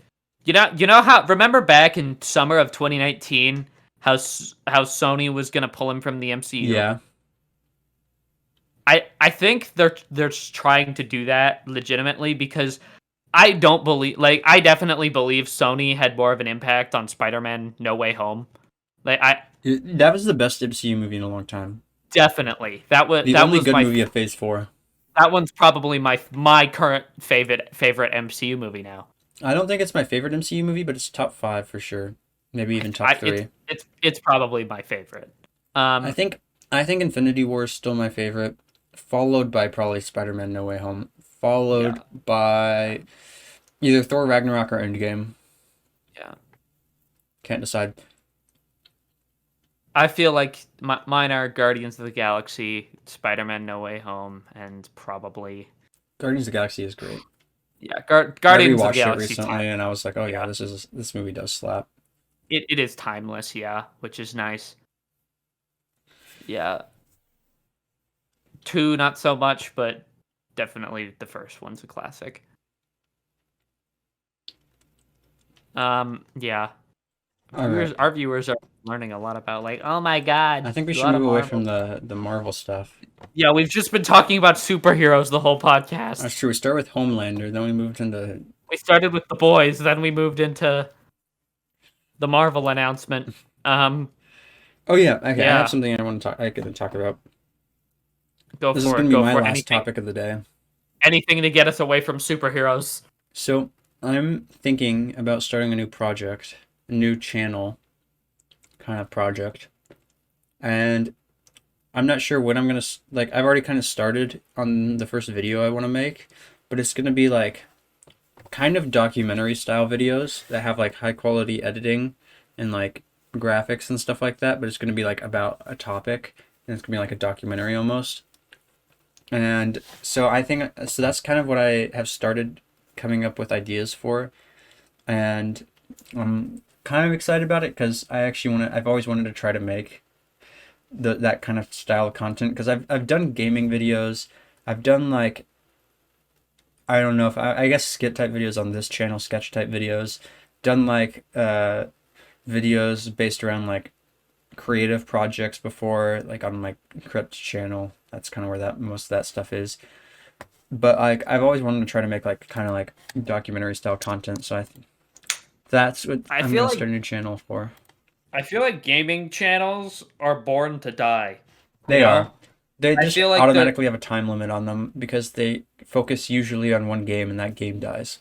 you know how remember back in summer of 2019 how Sony was gonna pull him from the MCU. Yeah. I think they're just trying to do that legitimately because I don't believe I definitely believe Sony had more of an impact on Spider-Man No Way Home. I That was the best MCU movie in a long time. definitely The that only was good movie of Phase 4. that one's probably my current favorite MCU movie now. I don't think it's my favorite MCU movie, but it's top 5 for sure. Maybe even top It's 3. it's probably my favorite. I Um, think I think Infinity War is still my favorite, followed by probably Spider-Man No Way Home, followed yeah, by either Thor Ragnarok or Endgame. yeah. Can't decide. I feel like mine are Guardians of the Galaxy, Spider-Man: No Way Home, and probably Guardians of the Galaxy is great. yeah, I Guardians of the rewatched it Galaxy recently time. and I was like, oh yeah, Yeah, this movie does slap. it is timeless. Yeah, which is nice. Yeah, two not so much, but definitely the first one's a classic. Yeah, All right. our viewers are learning a lot about like, oh my I god, think we a should lot move of away Marvel. from the Marvel stuff. Yeah, we've just been talking about superheroes the whole That's podcast. true. We start with Homelander, then we moved into. We started with the boys, then we moved into the Marvel announcement. Um, Oh yeah, okay. I have yeah, something I want to talk. I could talk about. go This is for going it. to be Go my for it. last topic of the day. Anything to get us away from superheroes. So I'm thinking about starting a new project, a new channel kind of project, and I'm not sure when I'm gonna like. I've already kind of started on the first video I want to make, but it's gonna be like kind of documentary style videos that have like high quality editing and like graphics and stuff like that. But it's gonna be like about a topic, and it's gonna be like a documentary almost. And so I think so that's kind of what I have started coming up with ideas for, and I'm kind of excited about it because I actually want to. I've always wanted to try to make that kind of style of content because I've done gaming videos. I've done like I don't know if I guess skit type videos on this channel, sketch type videos. Done like videos based around like creative projects before, like on my Crypt channel. That's kind of where that most of that stuff is. But like I've always wanted to try to make like kind of like documentary style content. So that's what I I'm feel gonna like start a new channel for. I feel like gaming channels are born to die. You They are. know, They I just feel like the automatically have a time limit on them because they focus usually on one game and that game dies.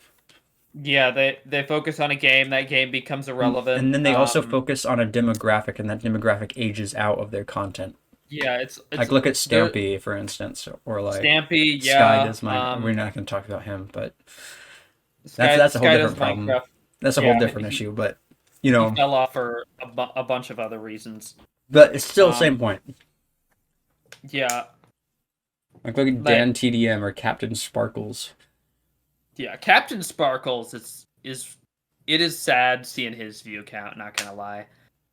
yeah they focus on a game. That game becomes irrelevant. And then they also focus on a demographic and that demographic ages out of their content. Yeah, Like it's look at there. Stampy, for instance, or like Stampy, Sky yeah. does mine. We're not going to talk about him, but that's a whole Sky does different problem. Minecraft. That's a whole Yeah, different issue, but you he know, fell off for a bunch of other reasons. but it's still the same Um, point. yeah, Like look at like Dan TDM or Captain Sparkles. yeah, Captain Sparkles is it is sad seeing his view count. Not gonna lie,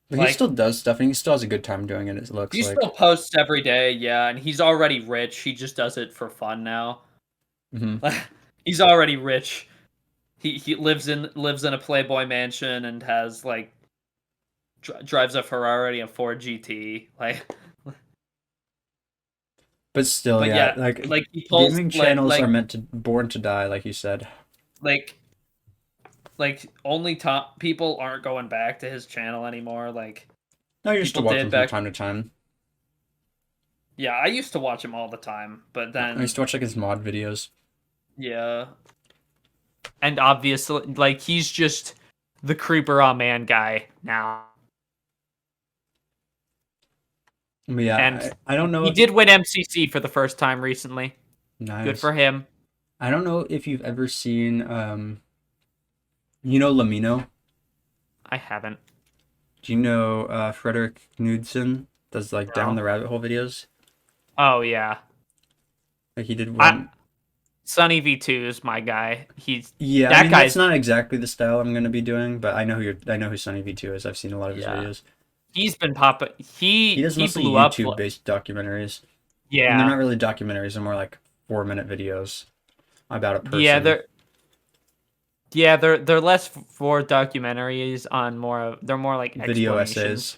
But he like still does stuff and he still has a good time doing it, it looks he like. still posts every day. Yeah, and he's already rich. He just does it for fun now. Hmm. He's already rich. He lives in a Playboy mansion and has like drives a Ferrari and Ford GT. Like, But still, but yeah, yeah, like like he pulls gaming channels are like meant to born to die, like you said. like only top people aren't going back to his channel anymore. Like No, you're people still watching did from back. time to time. Yeah, I used to watch him all the time, but I used then to watch like his mod videos. yeah, and obviously like he's just the creeper on man guy now. But yeah, And I don't know he if did win MCC for the first time recently. Good nice. for him. I don't know if you've ever seen you know Lamino? I haven't. Do you know Frederick Knudsen does like down No. the rabbit hole videos? Oh yeah. Like he did I one. Sunny V2 is my guy. He's Yeah, I that mean that's guy's not exactly the style I'm gonna be doing, but I know who Sunny V2 is. I've seen a lot of his yeah. videos. He's been popping. He does He mostly blew up. YouTube based documentaries. And they're Yeah. not really documentaries, they're more like 4 minute videos about a Yeah, person. they're less for documentaries on more of they're more like Video explanations. essays.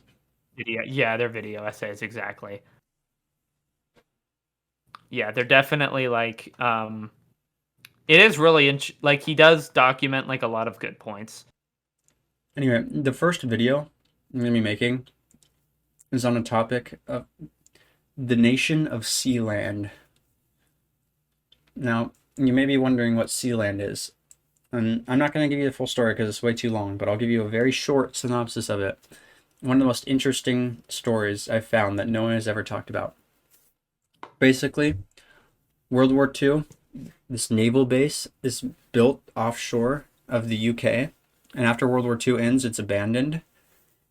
Video. Yeah, they're video essays exactly. Yeah, they're definitely like it is really like he does document like a lot of good points. Anyway, the first video I'm gonna be making is on a topic of the nation of Sealand. Now, you may be wondering what Sealand is. And I'm not going to give you the full story because it's way too long, but I'll give you a very short synopsis of it. one of the most interesting stories I've found that no one has ever talked about. Basically, World War II, this naval base is built offshore of the UK, and after World War II ends, it's abandoned.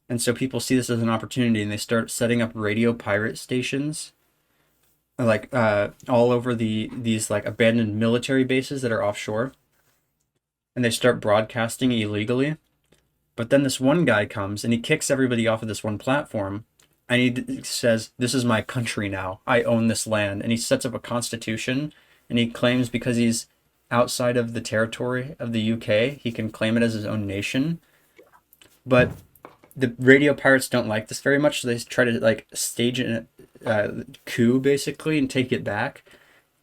And so people see this as an opportunity and they start setting up radio pirate stations like all over these like abandoned military bases that are offshore, and they start broadcasting illegally. But then this one guy comes and he kicks everybody off of this one platform, and he says, "This is my country now. I own this land." And he sets up a constitution, and he claims because he's outside of the territory of the UK, he can claim it as his own nation. But the radio pirates don't like this very much, so they try to like stage a coup basically and take it back.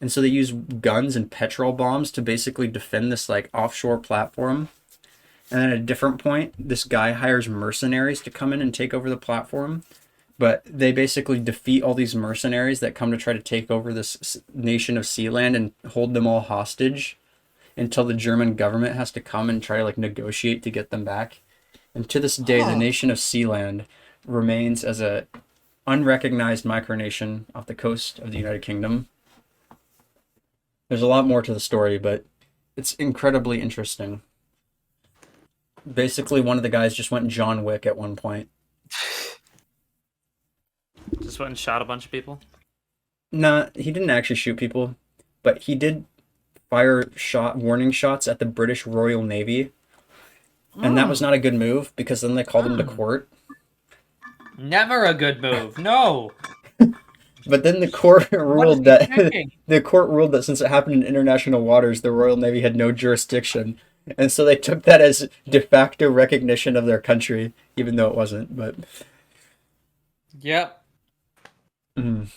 And so they use guns and petrol bombs to basically defend this like offshore platform. And then at a different point, this guy hires mercenaries to come in and take over the platform. But they basically defeat all these mercenaries that come to try to take over this nation of Sealand and hold them all hostage until the German government has to come and try to like negotiate to get them back. And to this day, the Huh. nation of Sealand remains as a unrecognized micronation off the coast of the United Kingdom. There's a lot more to the story, but it's incredibly interesting. Basically, one of the guys just went John Wick at one point. Just went and shot a bunch of people. Nah, he didn't actually shoot people, but he did fire warning shots at the British Royal Navy, and that was not a good move because then they called him to court. Never a good move. No. But then the court What is ruled he that thinking? the court ruled that since it happened in international waters, the Royal Navy had no jurisdiction, and so they took that as de facto recognition of their country, even though it wasn't. But Yep. mm.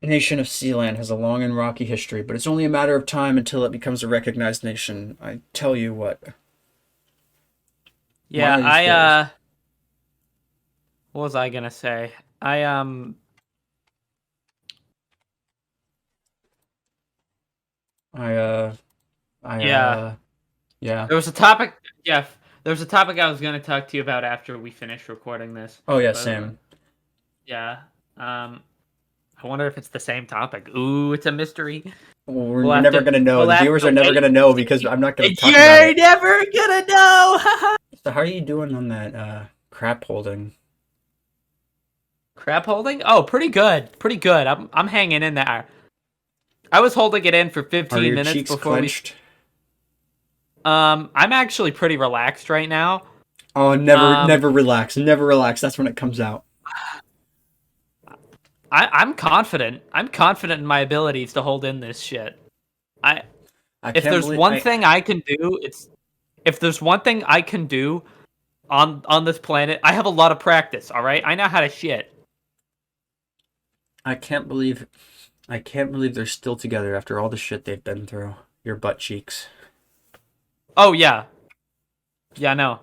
Nation of Sealand has a long and rocky history, but it's only a matter of time until it becomes a recognized nation. I tell you what. Yeah, One of these days. what was I gonna say? I uh I Yeah. yeah. There was a topic, Jeff. There was a topic I was gonna talk to you about after we finish recording this. Oh yeah, But same. yeah. I wonder if it's the same topic. Ooh, it's a mystery. We're We'll have never to gonna know. we'll The have viewers to are never wait gonna and know because see. I'm not gonna And talk about you're it. never gonna know. So how are you doing on that crap holding? Crab holding? Oh, pretty good. Pretty good. I'm hanging in there. I was holding it in for Are 15 your minutes cheeks before we clenched? I'm actually pretty relaxed right now. Oh, never, Um never relax. Never relax. That's when it comes out. I'm confident. I'm confident in my abilities to hold in this shit. I I if can't there's believe one thing I can do, it's if there's one thing I can do on this planet, I have a lot of practice, all right? I know how to shit. I can't believe I can't believe they're still together after all the shit they've been through. Your butt cheeks. Oh yeah. Yeah, no.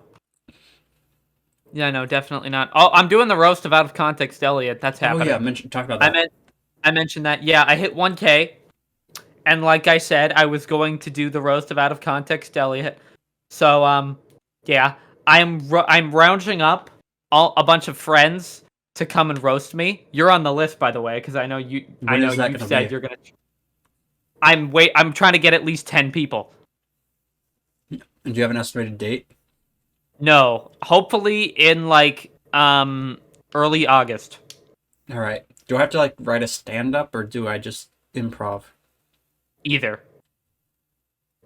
Yeah, no, definitely not. Oh, I'm doing the roast of out of context Elliot. That's Oh yeah, happening. talk about I that. meant I mentioned that. Yeah, I hit 1K, and like I said, I was going to do the roast of out of context Elliot. So yeah, I'm rounding up a bunch of friends to come and roast me. You're on the list, by the way, because I When know is that you've gonna said be? you're gonna. I'm trying to get at least 10 people. Do you have an estimated date? No, hopefully in like early August. All right. Do I have to like write a stand up or do I just improv? Either.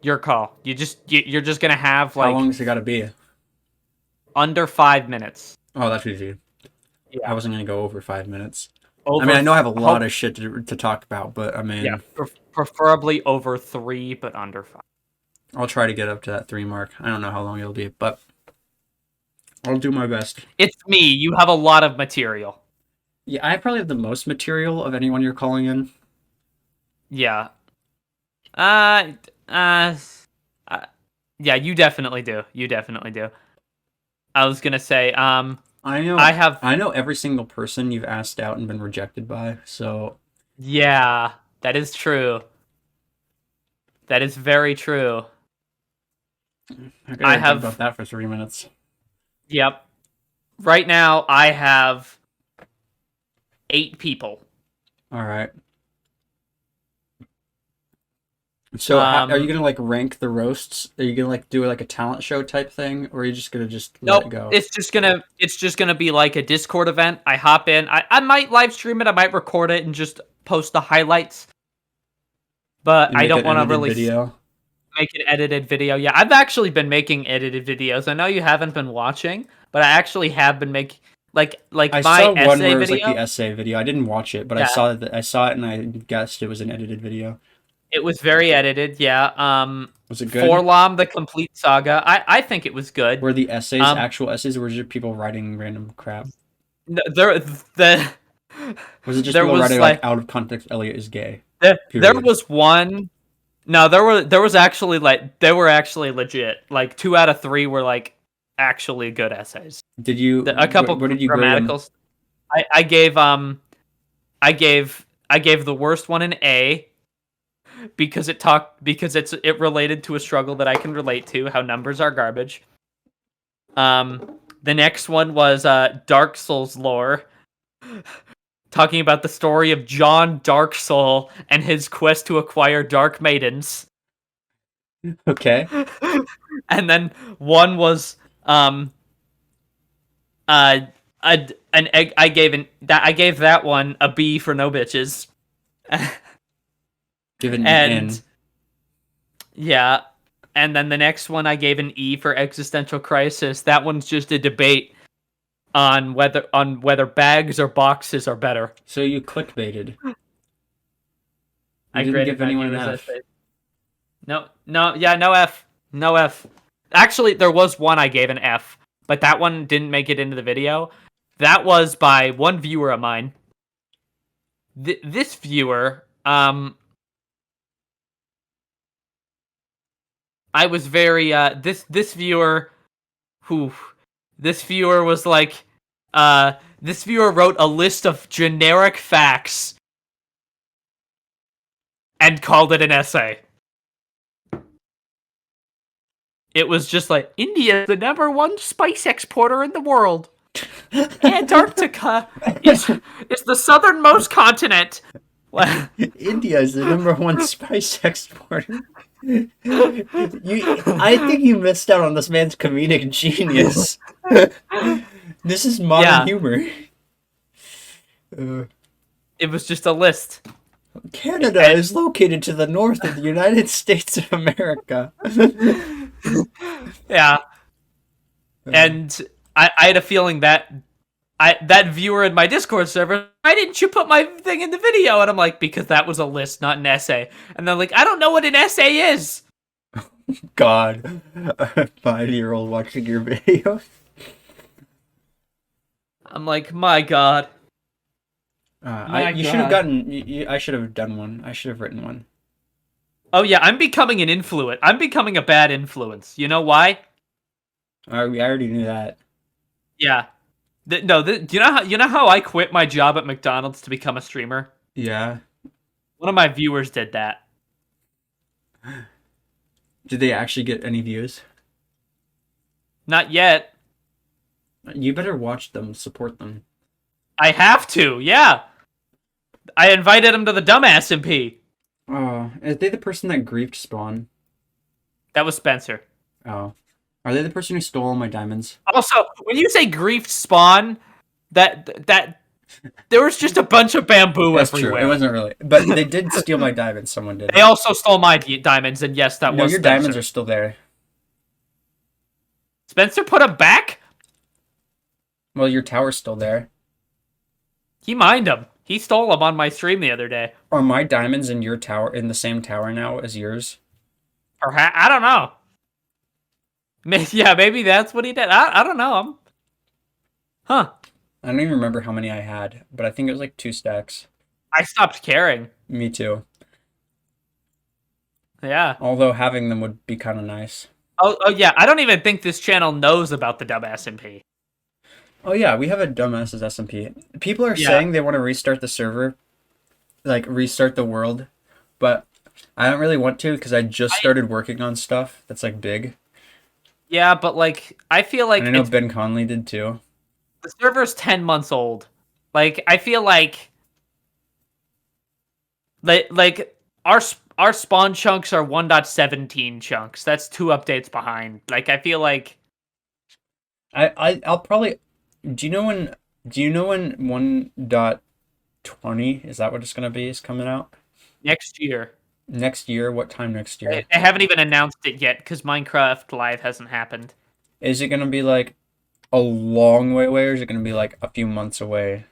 Your call. You're just gonna have How like long has it got to be? under 5 minutes. Oh, that's easy. I Yeah. wasn't gonna go over 5 minutes. I mean, Over I know I have a lot hope of shit to talk about, but I yeah, mean, preferably over 3, but under 5. I'll try to get up to that 3 mark. I don't know how long it'll be, but I'll do my best. It's me. You have a lot of material. Yeah, I probably have the most material of anyone you're calling in. Yeah. Uh, uh, uh, yeah, you definitely do. You definitely do. I was gonna say, I know, I have, I know every single person you've asked out and been rejected by. So yeah, that is true. That is very true. I I gotta think about have, that for 3 minutes. yep. Right now, I have 8 people. All right. So are you Um, gonna like rank the roasts? Are you gonna like do like a talent show type thing, or are you just gonna just let nope. it go? It's just gonna be like a Discord event. I hop in. I might live stream it. I might record it and just post the highlights. But And I make don't an want to edited really video? make an edited video. Yeah, I've actually been making edited videos. I know you haven't been watching, but I actually have been making like I my saw one essay where it was like the video. essay video. I didn't watch it, but Yeah, I saw it and I guessed it was an edited video. it was very edited. Yeah. Was it good? Forlom the Complete Saga. I think it was good. Were the essays Um, actual essays, or was it just people writing random crap? there the Was it just there people was writing like like out of context? Elliot is gay. there Period. was one. No, there was actually like they were actually legit. Like 2 out of 3 were like actually good essays. Did you? A couple What did you grade them? grammaticals. I gave I gave the worst one an A because it related to a struggle that I can relate to, how numbers are garbage. The next one was Dark Souls lore, talking about the story of John Dark Soul and his quest to acquire dark maidens. Okay. And then one was uh an egg. I gave that one a B for no bitches. Given And in. yeah, and then the next one I gave an E for existential crisis. That one's just a debate on whether bags or boxes are better. So you clickbaited. You I didn't graded give my anyone an viewers F. essay. No, no, yeah, no F, no F. Actually, there was one I gave an F, but that one didn't make it into the video. That was by one viewer of mine. This viewer, I was very this viewer who this viewer was like this viewer wrote a list of generic facts and called it an essay. It was just like India is the #1 spice exporter in the world. Antarctica is the southernmost continent. India is the #1 spice exporter. I think you missed out on this man's comedic genius. This is modern Yeah, humor. Uh, it was just a list. Canada And is located to the north of the United States of America. yeah, Uh, and I had a feeling that that viewer in my Discord server, why didn't you put my thing in the video? And I'm like, because that was a list, not an essay. And they're like, I don't know what an essay is. God, a 5-year-old watching your video. I'm like, my God. My You should have God. gotten. I should have done one. I should have written one. Oh yeah, I'm becoming an influence. I'm becoming a bad influence. You know why? I already knew that. Yeah. No, do you know how I quit my job at McDonald's to become a streamer? Yeah. One of my viewers did that. Did they actually get any views? Not yet. You better watch them, support them. I have to. Yeah. I invited him to the dumbass MP. Oh, are they the person that griefed Spawn? That was Spencer. Oh. Are they the person who stole all my diamonds? Also, when you say grief spawn, that there was just a bunch of bamboo That's true. everywhere. It wasn't really. But they did steal my diamonds. Someone did. They also stole my diamonds, and yes, that No, was your Spencer. diamonds are still there. Spencer put them back? Well, your tower's still there. He mined them. He stole them on my stream the other day. Are my diamonds in your tower in the same tower now as yours? Perhaps I don't know. Yeah, maybe that's what he did. I don't know. Huh. I don't even remember how many I had, but I think it was like 2 stacks. I stopped caring. Me too. Yeah. Although having them would be kind of nice. Oh yeah. I don't even think this channel knows about the dumbass MP. Oh yeah, we have a dumbasses SMP. People are Yeah. saying they want to restart the server, like restart the world, but I don't really want to because I just started working on stuff that's like big. Yeah, but like I feel And I like know it's Ben Conley did too. the server's 10 months old. Like I feel like our spawn chunks are 1.17 chunks. That's 2 updates behind. Like I feel like I'll probably. Do you know when? Do you know when 1.20 is that what it's gonna be? Is coming out next year. next year? What time next year? They haven't even announced it yet because Minecraft Live hasn't happened. Is it gonna be like a long way away, or is it gonna be like a few months away?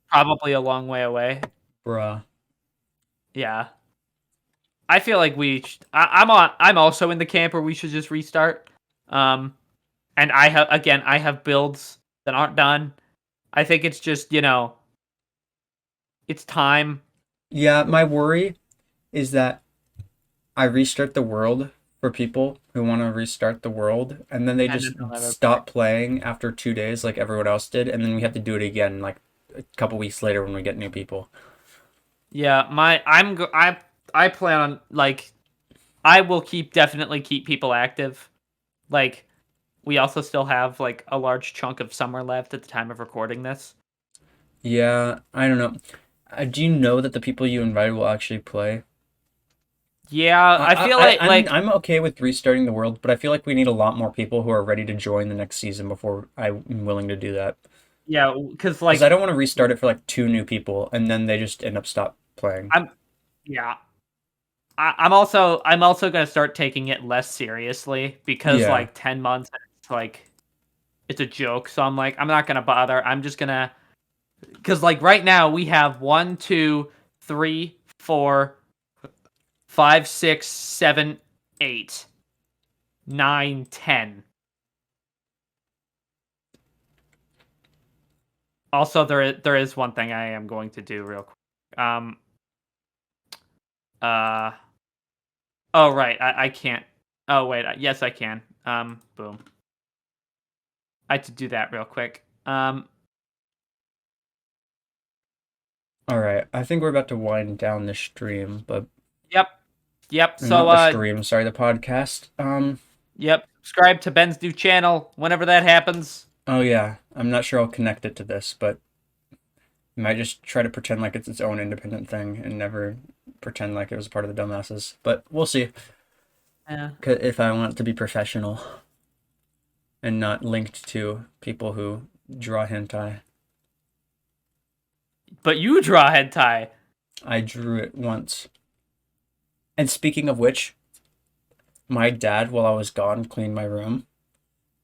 Probably a long way away. Bruh. Yeah. I feel like I'm also in the camp where we should just restart. Um and I have builds that aren't done. I think it's just, it's time Yeah, my worry is that I restart the world for people who want to restart the world, and then they and just then they'll never play. stop playing after 2 days, like everyone else did, and then we have to do it again, like a couple weeks later when we get new people. Yeah, I plan on like I will definitely keep people active. Like we also still have like a large chunk of summer left at the time of recording this. Yeah, I don't know. Do you know that the people you invited will actually play? Yeah, I feel like I'm okay with restarting the world, but I feel like we need a lot more people who are ready to join the next season before I'm willing to do that. yeah, cuz Because I like don't want to restart it for like two new people and then they just end up stop playing. I'm yeah, I'm also going to start taking it less seriously because Yeah. like 10 months it's like it's a joke. So I'm like I'm not going to bother. I'm just going to cuz like right now we have 1, 2, 3, 4, 5, 6, 7, 8, 9, 10. Also, there is one thing I am going to do real quick. Uh. Oh right, I can't. Oh wait, yes I can. Boom. I had to do that real quick. All right. I think we're about to wind down the stream, but Yep, yep. So not the stream, sorry, the podcast. yep. Subscribe to Ben's new channel whenever that happens. Oh yeah. I'm not sure I'll connect it to this, but I might just try to pretend like it's its own independent thing and never pretend like it was part of the dumbasses. But we'll see Yeah. if I want it to be professional and not linked to people who draw hentai. But you draw hentai. I drew it once. And speaking of which, my dad, while I was gone, cleaned my room,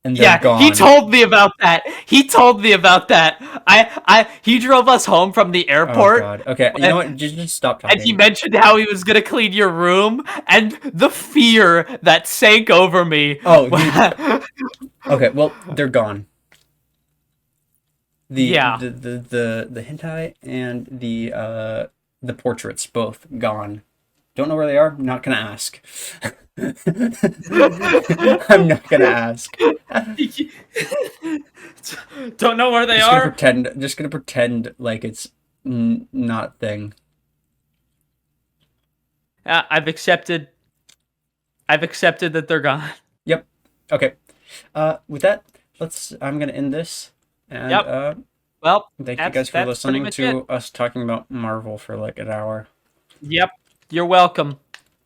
and they're Yeah, he gone. told me about that. He told me about that. He drove us home from the Oh airport, God. Okay, you know what? Just stop and he talking. mentioned how he was gonna clean your room, and the fear that sank over me. Oh, dude. Okay, well, they're gone. The Yeah. the the the hentai and the portraits both gone. Don't know where they are. Not gonna ask. I'm not gonna ask. Don't know where they Just gonna are. pretend. Just gonna pretend like it's not thing. I've accepted. I've accepted that they're gone. Yep. Okay. With that, I'm gonna end this, and Yep. Well, thank you guys for that's pretty listening much it. to us talking about Marvel for like an hour. Yep. You're welcome.